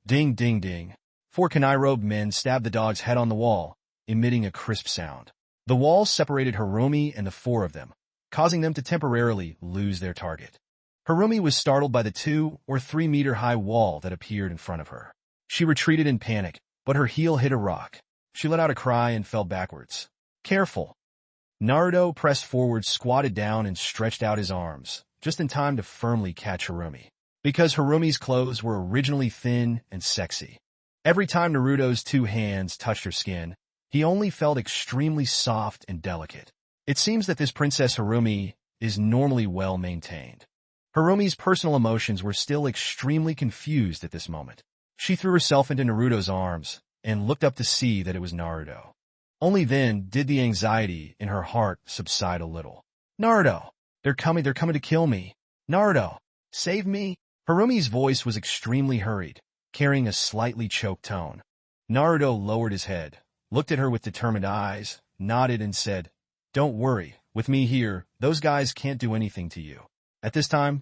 Ding, ding, ding. 4 kunai-robed men stabbed the dog's head on the wall, emitting a crisp sound. The wall separated Harumi and the 4 of them, causing them to temporarily lose their target. Harumi was startled by the 2 or 3 meter high wall that appeared in front of her. She retreated in panic, but her heel hit a rock. She let out a cry and fell backwards. Careful. Naruto pressed forward, squatted down, and stretched out his arms, just in time to firmly catch Harumi. Because Harumi's clothes were originally thin and sexy. Every time Naruto's 2 hands touched her skin, he only felt extremely soft and delicate. It seems that this Princess Harumi is normally well maintained. Harumi's personal emotions were still extremely confused at this moment. She threw herself into Naruto's arms and looked up to see that it was Naruto. Only then did the anxiety in her heart subside a little. Naruto! They're coming to kill me. Naruto! Save me! Harumi's voice was extremely hurried, carrying a slightly choked tone. Naruto lowered his head, looked at her with determined eyes, nodded and said, Don't worry, with me here, those guys can't do anything to you. At this time,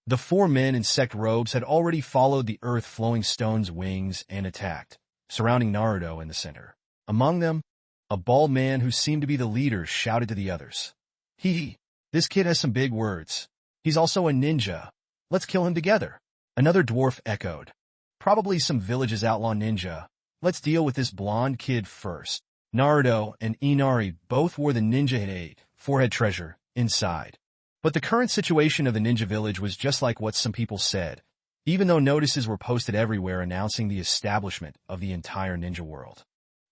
the 4 men in sect robes had already followed the earth-flowing stone's wings and attacked, surrounding Naruto in the center. Among them, a bald man who seemed to be the leader shouted to the others. This kid has some big words. He's also a ninja. Let's kill him together. Another dwarf echoed. Probably some village's outlaw ninja. Let's deal with this blonde kid first. Naruto and Inari both wore the ninja hit 4-head treasure inside. But the current situation of the ninja village was just like what some people said, even though notices were posted everywhere announcing the establishment of the entire ninja world.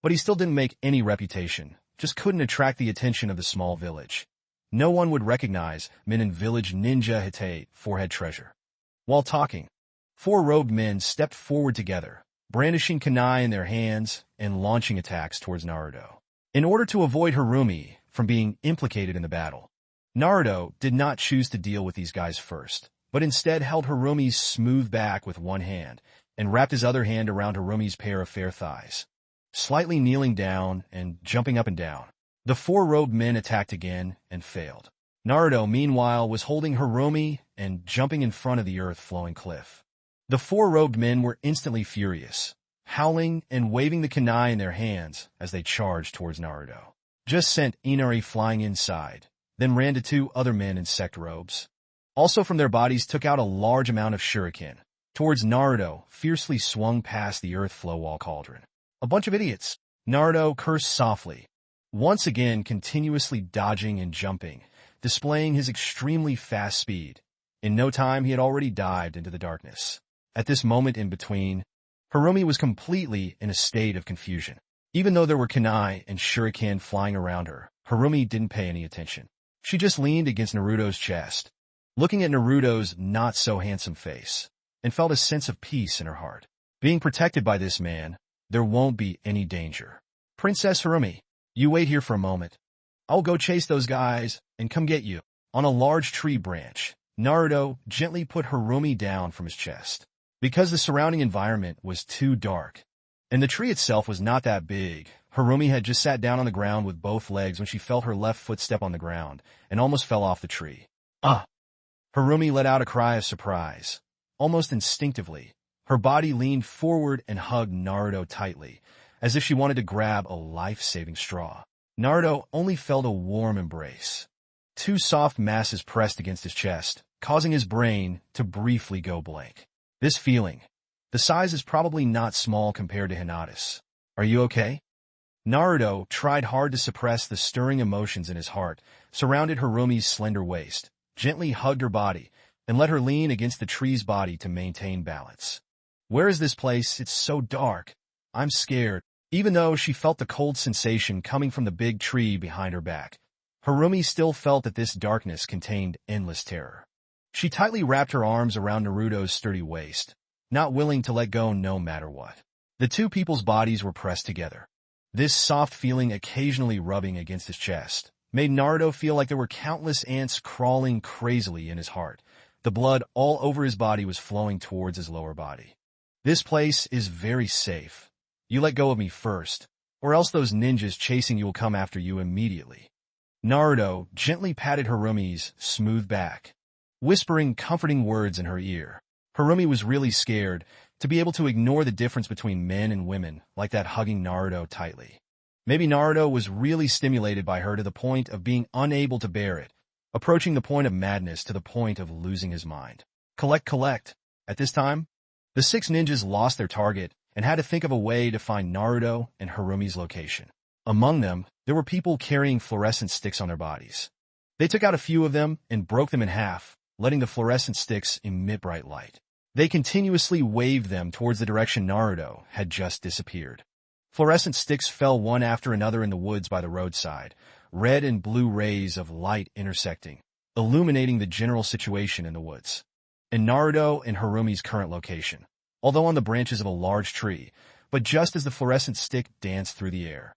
But he still didn't make any reputation, just couldn't attract the attention of the small village. No one would recognize men in village ninja hite 4-head treasure. While talking, 4 robed men stepped forward together, brandishing kunai in their hands and launching attacks towards Naruto. In order to avoid Harumi from being implicated in the battle, Naruto did not choose to deal with these guys first, but instead held Harumi's smooth back with one hand and wrapped his other hand around Harumi's pair of fair thighs, slightly kneeling down and jumping up and down. The four robed men attacked again and failed. Naruto, meanwhile, was holding Hiromi and jumping in front of the earth-flowing cliff. The four robed men were instantly furious, howling and waving the kunai in their hands as they charged towards Naruto. Just sent Inari flying inside, then ran to two other men in sect robes. Also from their bodies took out a large amount of shuriken. Towards Naruto, fiercely swung past the earth flow wall cauldron. A bunch of idiots. Naruto cursed softly, once again continuously dodging and jumping, displaying his extremely fast speed. In no time he had already dived into the darkness. At this moment in between, Hiromi was completely in a state of confusion. Even though there were kunai and shuriken flying around her, Hiromi didn't pay any attention. She just leaned against Naruto's chest, looking at Naruto's not-so-handsome face, and felt a sense of peace in her heart. Being protected by this man, there won't be any danger. Princess Hiromi, you wait here for a moment. I'll go chase those guys and come get you. On a large tree branch, Naruto gently put Hiromi down from his chest. Because the surrounding environment was too dark, and the tree itself was not that big, Hiromi had just sat down on the ground with both legs when she felt her left foot step on the ground and almost fell off the tree. Ah! Hiromi let out a cry of surprise. Almost instinctively, her body leaned forward and hugged Naruto tightly, as if she wanted to grab a life-saving straw. Naruto only felt a warm embrace. Two soft masses pressed against his chest, causing his brain to briefly go blank. This feeling, the size is probably not small compared to Hinata's. Are you okay? Naruto tried hard to suppress the stirring emotions in his heart, surrounded Hiromi's slender waist, gently hugged her body, and let her lean against the tree's body to maintain balance. Where is this place? It's so dark. I'm scared. Even though she felt the cold sensation coming from the big tree behind her back, Hiromi still felt that this darkness contained endless terror. She tightly wrapped her arms around Naruto's sturdy waist, not willing to let go no matter what. The two people's bodies were pressed together. This soft feeling occasionally rubbing against his chest made Naruto feel like there were countless ants crawling crazily in his heart. The blood all over his body was flowing towards his lower body. This place is very safe. You let go of me first, or else those ninjas chasing you will come after you immediately. Naruto gently patted Hiromi's smooth back, whispering comforting words in her ear. Hiromi was really scared to be able to ignore the difference between men and women like that, hugging Naruto tightly. Maybe Naruto was really stimulated by her to the point of being unable to bear it, approaching the point of madness to the point of losing his mind. Collect. At this time, the six ninjas lost their target and had to think of a way to find Naruto and Hiromi's location. Among them, there were people carrying fluorescent sticks on their bodies. They took out a few of them and broke them in half, letting the fluorescent sticks emit bright light. They continuously waved them towards the direction Naruto had just disappeared. Fluorescent sticks fell one after another in the woods by the roadside, red and blue rays of light intersecting, illuminating the general situation in the woods. And Naruto and Hiromi's current location, although on the branches of a large tree, but just as the fluorescent stick danced through the air.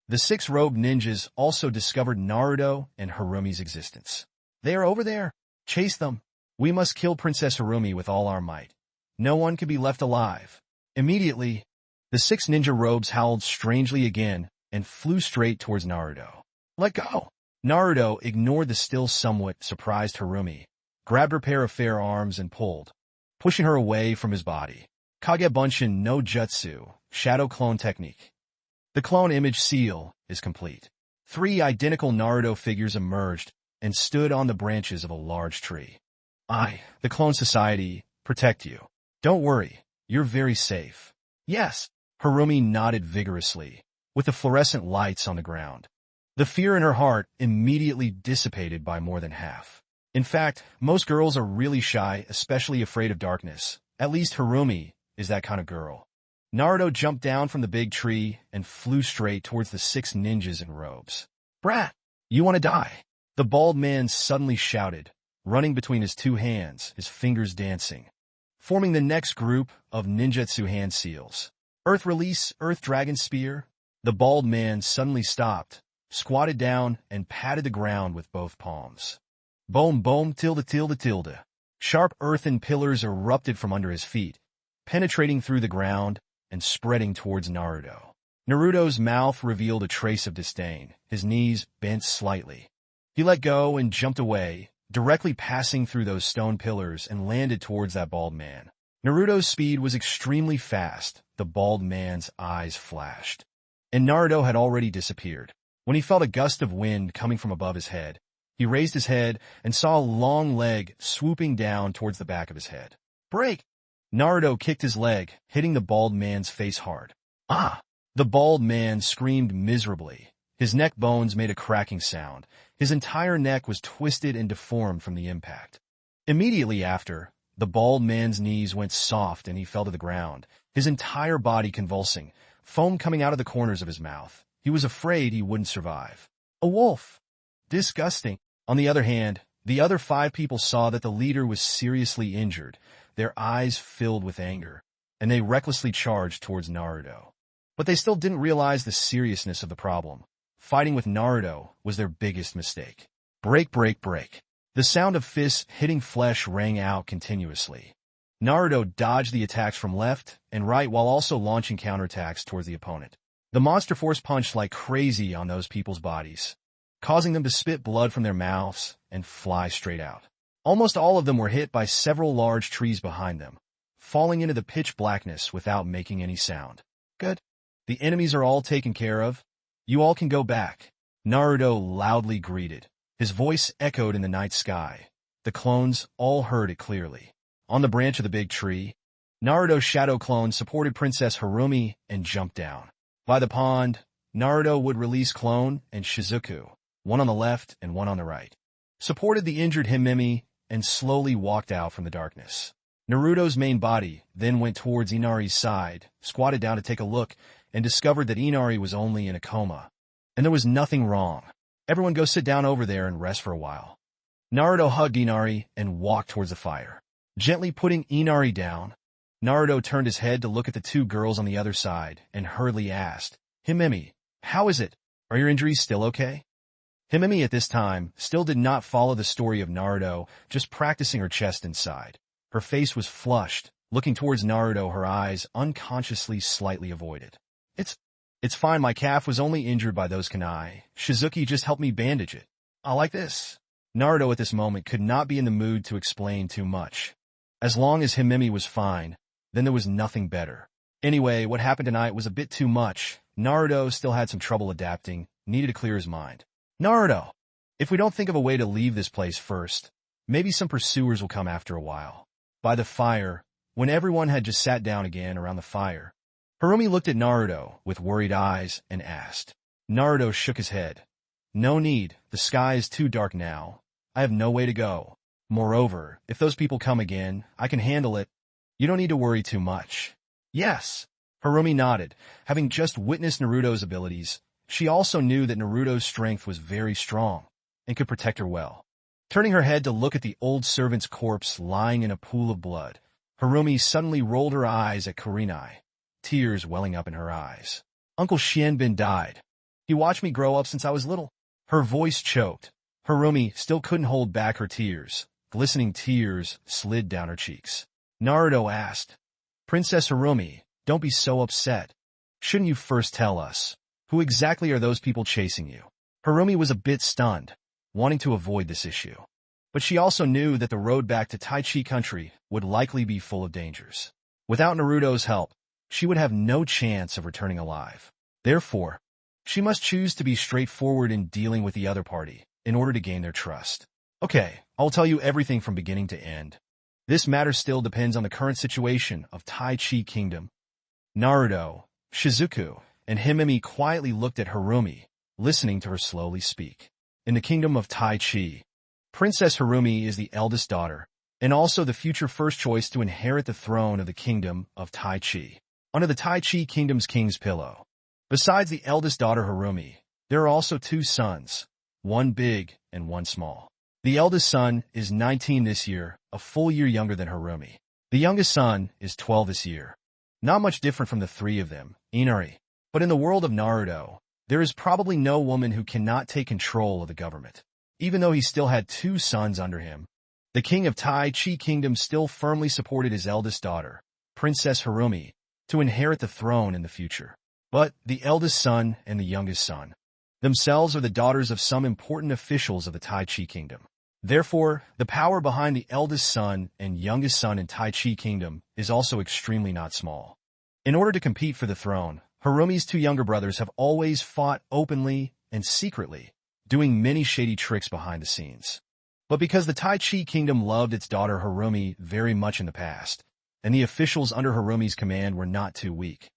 The six robed ninjas also discovered Naruto and Hiromi's existence. They are over there. Chase them. We must kill Princess Hiromi with all our might. No one can be left alive. Immediately, the six ninja robes howled strangely again and flew straight towards Naruto. Let go! Naruto ignored the still somewhat surprised Hiromi, grabbed her pair of fair arms and pulled, pushing her away from his body. Kage Bunshin no Jutsu, Shadow Clone Technique. The clone image seal is complete. 3 identical Naruto figures emerged and stood on the branches of a large tree. The Clone Society, protect you. Don't worry, you're very safe. Yes, Hiromi nodded vigorously, with the fluorescent lights on the ground. The fear in her heart immediately dissipated by more than half. In fact, most girls are really shy, especially afraid of darkness. At least Hiromi is that kind of girl. Naruto jumped down from the big tree and flew straight towards the 6 ninjas in robes. Brat, you want to die? The bald man suddenly shouted, running between his 2 hands, his fingers dancing, forming the next group of ninjutsu hand seals. Earth release, Earth Dragon Spear. The bald man suddenly stopped, squatted down, and patted the ground with both palms. Boom boom tilde. Sharp earthen pillars erupted from under his feet, penetrating through the ground and spreading towards Naruto. Naruto's mouth revealed a trace of disdain. His knees bent slightly. He let go and jumped away, directly passing through those stone pillars and landed towards that bald man. Naruto's speed was extremely fast. The bald man's eyes flashed. And Naruto had already disappeared. When he felt a gust of wind coming from above his head, he raised his head and saw a long leg swooping down towards the back of his head. Break! Naruto kicked his leg, hitting the bald man's face hard. Ah! The bald man screamed miserably. His neck bones made a cracking sound. His entire neck was twisted and deformed from the impact. Immediately after, the bald man's knees went soft and he fell to the ground, his entire body convulsing, foam coming out of the corners of his mouth. He was afraid he wouldn't survive. A wolf! Disgusting. On the other hand, the other 5 people saw that the leader was seriously injured. Their eyes filled with anger, and they recklessly charged towards Naruto. But they still didn't realize the seriousness of the problem. Fighting with Naruto was their biggest mistake. Break, break, break. The sound of fists hitting flesh rang out continuously. Naruto dodged the attacks from left and right while also launching counterattacks towards the opponent. The monster force punched like crazy on those people's bodies, causing them to spit blood from their mouths and fly straight out. Almost all of them were hit by several large trees behind them, falling into the pitch blackness without making any sound. Good. The enemies are all taken care of. You all can go back. Naruto loudly greeted. His voice echoed in the night sky. The clones all heard it clearly. On the branch of the big tree, Naruto's shadow clone supported Princess Harumi and jumped down. By the pond, Naruto would release Clone and Shizuku, one on the left and one on the right, supported the injured Himemi, and slowly walked out from the darkness. Naruto's main body then went towards Inari's side, squatted down to take a look, and discovered that Inari was only in a coma. And there was nothing wrong. Everyone go sit down over there and rest for a while. Naruto hugged Inari and walked towards the fire. Gently putting Inari down, Naruto turned his head to look at the 2 girls on the other side and hurriedly asked, Himemi, how is it? Are your injuries still okay? Himemi at this time still did not follow the story of Naruto, just practicing her chest inside. Her face was flushed, looking towards Naruto, her eyes unconsciously slightly avoided. It's fine, my calf was only injured by those kunai. Shizuki just helped me bandage it. I like this. Naruto at this moment could not be in the mood to explain too much. As long as Himemi was fine, then there was nothing better. Anyway, what happened tonight was a bit too much. Naruto still had some trouble adapting, needed to clear his mind. Naruto, if we don't think of a way to leave this place first, maybe some pursuers will come after a while. By the fire, when everyone had just sat down again around the fire, Harumi looked at Naruto with worried eyes and asked. Naruto shook his head. No need, the sky is too dark now. I have no way to go. Moreover, if those people come again, I can handle it. You don't need to worry too much. Yes. Harumi nodded. Having just witnessed Naruto's abilities, she also knew that Naruto's strength was very strong and could protect her well. Turning her head to look at the old servant's corpse lying in a pool of blood, Harumi suddenly rolled her eyes at Kurenai, tears welling up in her eyes. Uncle Shienbin died. He watched me grow up since I was little. Her voice choked. Harumi still couldn't hold back her tears. Glistening tears slid down her cheeks. Naruto asked, Princess Harumi, don't be so upset. Shouldn't you first tell us? Who exactly are those people chasing you? Harumi was a bit stunned, wanting to avoid this issue. But she also knew that the road back to Tai Chi country would likely be full of dangers. Without Naruto's help, she would have no chance of returning alive. Therefore, she must choose to be straightforward in dealing with the other party in order to gain their trust. Okay, I'll tell you everything from beginning to end. This matter still depends on the current situation of Tai Chi Kingdom. Naruto, Shizuku, and Himemi quietly looked at Harumi, listening to her slowly speak. In the kingdom of Tai Chi, Princess Harumi is the eldest daughter, and also the future first choice to inherit the throne of the kingdom of Tai Chi, under the Tai Chi Kingdom's king's pillow. Besides the eldest daughter Harumi, there are also 2 sons, one big and one small. The eldest son is 19 this year, a full year younger than Harumi. The youngest son is 12 this year. Not much different from the 3 of them, Inari. But in the world of Naruto, there is probably no woman who cannot take control of the government. Even though he still had 2 sons under him, the king of Tai Chi Kingdom still firmly supported his eldest daughter, Princess Harumi, to inherit the throne in the future. But the eldest son and the youngest son themselves are the daughters of some important officials of the Tai Chi kingdom. Therefore, the power behind the eldest son and youngest son in Tai Chi kingdom is also extremely not small. In order to compete for the throne, Harumi's two younger brothers have always fought openly and secretly, doing many shady tricks behind the scenes. But because the Tai Chi kingdom loved its daughter Harumi very much in the past, and the officials under Harumi's command were not too weak,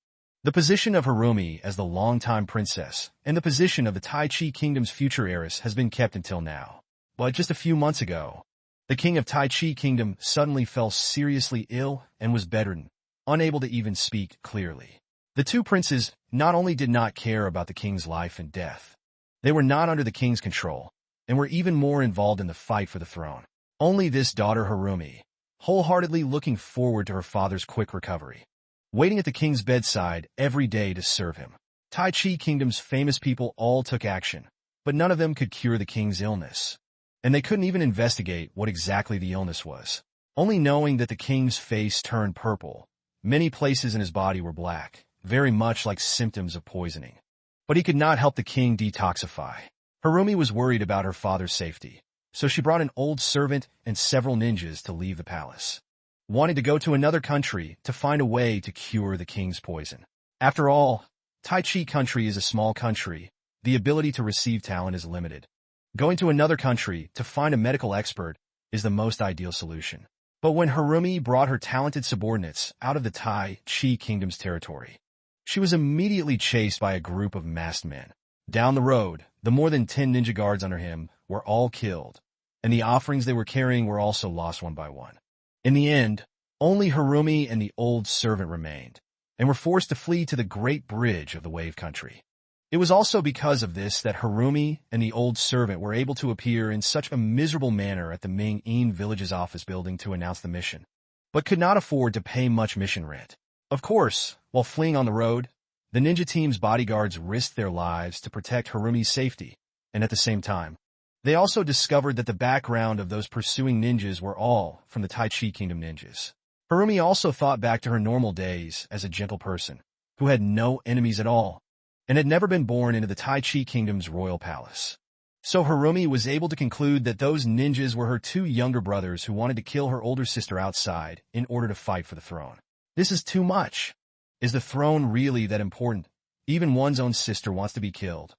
the position of Harumi as the longtime princess and the position of the Tai Chi kingdom's future heiress has been kept until now. But just a few months ago, the king of Tai Chi kingdom suddenly fell seriously ill and was bedridden, unable to even speak clearly. The two princes not only did not care about the king's life and death, they were not under the king's control, and were even more involved in the fight for the throne. Only this daughter Harumi, wholeheartedly looking forward to her father's quick recovery, waiting at the king's bedside every day to serve him. Tai Chi kingdom's famous people all took action, but none of them could cure the king's illness. And they couldn't even investigate what exactly the illness was. Only knowing that the king's face turned purple, many places in his body were black, very much like symptoms of poisoning. But he could not help the king detoxify. Harumi was worried about her father's safety, so she brought an old servant and several ninjas to leave the palace, wanting to go to another country to find a way to cure the king's poison. After all, Tai Chi country is a small country, the ability to receive talent is limited. Going to another country to find a medical expert is the most ideal solution. But when Harumi brought her talented subordinates out of the Tai Chi kingdom's territory, she was immediately chased by a group of masked men. Down the road, the more than 10 ninja guards under him were all killed, and the offerings they were carrying were also lost one by one. In the end, only Harumi and the old servant remained, and were forced to flee to the Great Bridge of the Wave Country. It was also because of this that Harumi and the old servant were able to appear in such a miserable manner at the Ming-En village's office building to announce the mission, but could not afford to pay much mission rent. Of course, while fleeing on the road, the ninja team's bodyguards risked their lives to protect Harumi's safety, and at the same time, they also discovered that the background of those pursuing ninjas were all from the Tai Chi Kingdom ninjas. Harumi also thought back to her normal days as a gentle person, who had no enemies at all, and had never been born into the Tai Chi Kingdom's royal palace. So Harumi was able to conclude that those ninjas were her two younger brothers who wanted to kill her older sister outside in order to fight for the throne. This is too much. Is the throne really that important? Even one's own sister wants to be killed.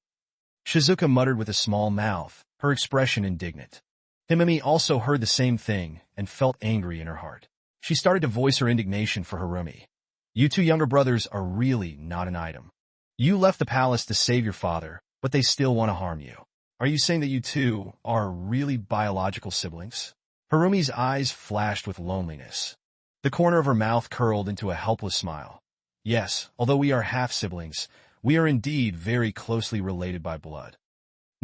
Shizuka muttered with a small mouth, her expression indignant. Himemi also heard the same thing and felt angry in her heart. She started to voice her indignation for Harumi. You two younger brothers are really not an item. You left the palace to save your father, but they still want to harm you. Are you saying that you two are really biological siblings? Harumi's eyes flashed with loneliness. The corner of her mouth curled into a helpless smile. Yes, although we are half-siblings, we are indeed very closely related by blood.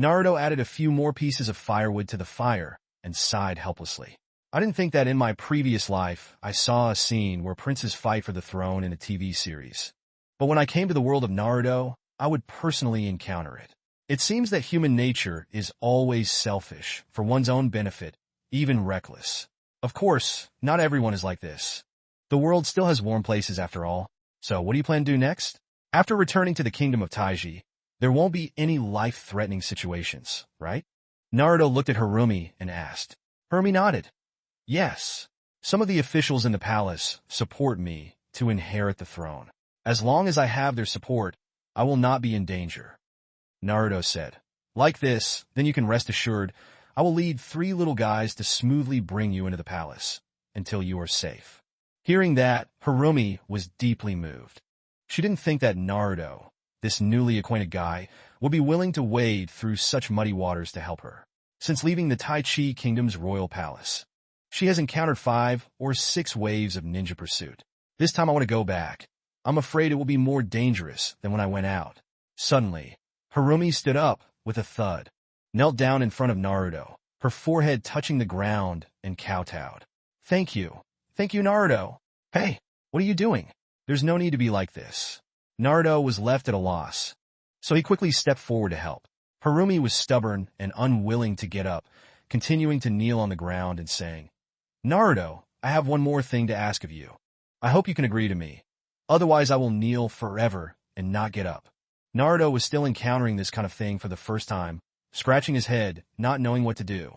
Naruto added a few more pieces of firewood to the fire and sighed helplessly. I didn't think that in my previous life I saw a scene where princes fight for the throne in a TV series. But when I came to the world of Naruto, I would personally encounter it. It seems that human nature is always selfish, for one's own benefit, even reckless. Of course, not everyone is like this. The world still has warm places after all. So what do you plan to do next? After returning to the kingdom of Taiji, there won't be any life-threatening situations, right? Naruto looked at Harumi and asked. Harumi nodded. Yes. Some of the officials in the palace support me to inherit the throne. As long as I have their support, I will not be in danger. Naruto said. Like this, then you can rest assured, I will lead 3 little guys to smoothly bring you into the palace, until you are safe. Hearing that, Harumi was deeply moved. She didn't think that Naruto, this newly acquainted guy, would be willing to wade through such muddy waters to help her. Since leaving the Tai Chi Kingdom's royal palace, she has encountered 5 or 6 waves of ninja pursuit. This time I want to go back. I'm afraid it will be more dangerous than when I went out. Suddenly, Harumi stood up with a thud, knelt down in front of Naruto, her forehead touching the ground, and kowtowed. Thank you. Thank you, Naruto. Hey, what are you doing? There's no need to be like this. Naruto was left at a loss, so he quickly stepped forward to help. Harumi was stubborn and unwilling to get up, continuing to kneel on the ground and saying, Naruto, I have one more thing to ask of you. I hope you can agree to me. Otherwise I will kneel forever and not get up. Naruto was still encountering this kind of thing for the first time, scratching his head, not knowing what to do.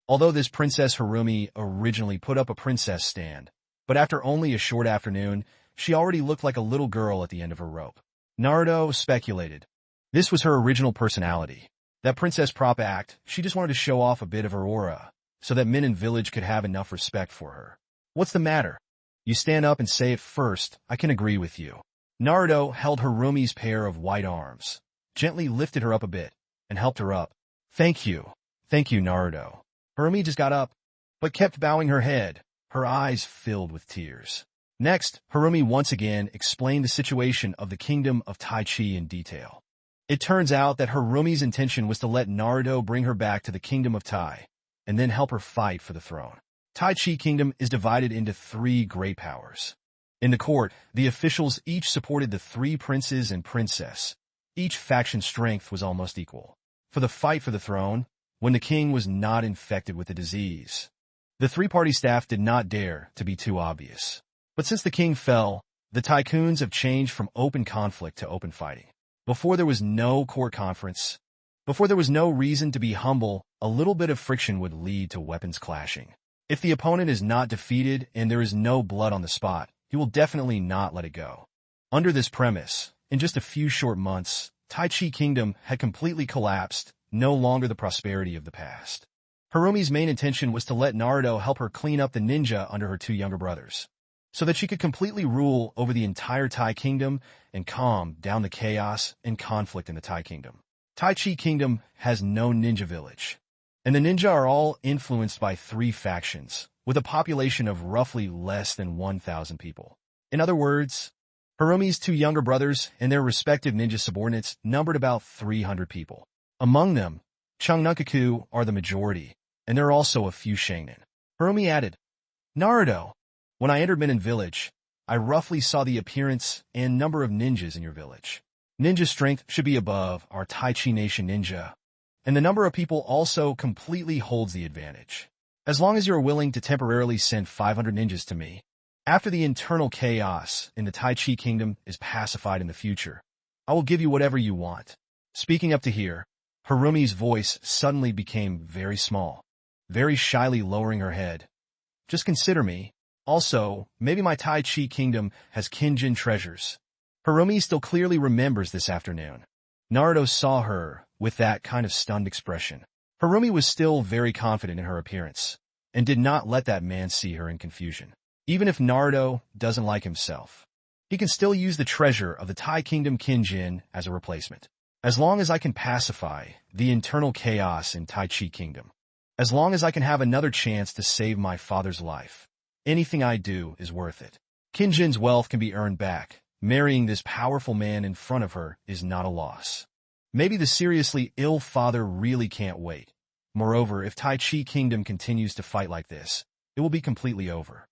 Although this Princess Harumi originally put up a princess stand, but after only a short afternoon, she already looked like a little girl at the end of her rope. Naruto speculated. This was her original personality. That princess prop act, she just wanted to show off a bit of her aura, so that men in village could have enough respect for her. What's the matter? You stand up and say it first, I can agree with you. Naruto held Harumi's pair of white arms, gently lifted her up a bit, and helped her up. Thank you, Naruto. Harumi just got up, but kept bowing her head, her eyes filled with tears. Next, Harumi once again explained the situation of the kingdom of Tai Chi in detail. It turns out that Harumi's intention was to let Naruto bring her back to the kingdom of Tai, and then help her fight for the throne. Tai Chi kingdom is divided into 3 great powers. In the court, the officials each supported the 3 princes and princess. Each faction's strength was almost equal. For the fight for the throne, when the king was not infected with the disease, the 3-party staff did not dare to be too obvious. But since the king fell, the tycoons have changed from open conflict to open fighting. Before there was no court conference, before there was no reason to be humble, a little bit of friction would lead to weapons clashing. If the opponent is not defeated and there is no blood on the spot, he will definitely not let it go. Under this premise, in just a few short months, Tai Chi Kingdom had completely collapsed, no longer the prosperity of the past. Harumi's main intention was to let Naruto help her clean up the ninja under her 2 younger brothers, so that she could completely rule over the entire Tai Kingdom and calm down the chaos and conflict in the Tai Kingdom. Tai Chi Kingdom has no ninja village, and the ninja are all influenced by 3 factions, with a population of roughly less than 1,000 people. In other words, Harumi's 2 younger brothers and their respective ninja subordinates numbered about 300 people. Among them, Chungnunkaku are the majority, and there are also a few Shainin. Harumi added, Naruto, when I entered Minin Village, I roughly saw the appearance and number of ninjas in your village. Ninja strength should be above our Tai Chi Nation ninja, and the number of people also completely holds the advantage. As long as you are willing to temporarily send 500 ninjas to me, after the internal chaos in the Tai Chi Kingdom is pacified in the future, I will give you whatever you want. Speaking up to here, Harumi's voice suddenly became very small, very shyly lowering her head. Just consider me. Also, maybe my Tai Chi Kingdom has Kinjin treasures. Harumi still clearly remembers this afternoon. Naruto saw her with that kind of stunned expression. Harumi was still very confident in her appearance, and did not let that man see her in confusion. Even if Naruto doesn't like himself, he can still use the treasure of the Tai Kingdom Kinjin as a replacement. As long as I can pacify the internal chaos in Tai Chi Kingdom, as long as I can have another chance to save my father's life, anything I do is worth it. Kinjin's wealth can be earned back. Marrying this powerful man in front of her is not a loss. Maybe the seriously ill father really can't wait. Moreover, if Tai Chi Kingdom continues to fight like this, it will be completely over.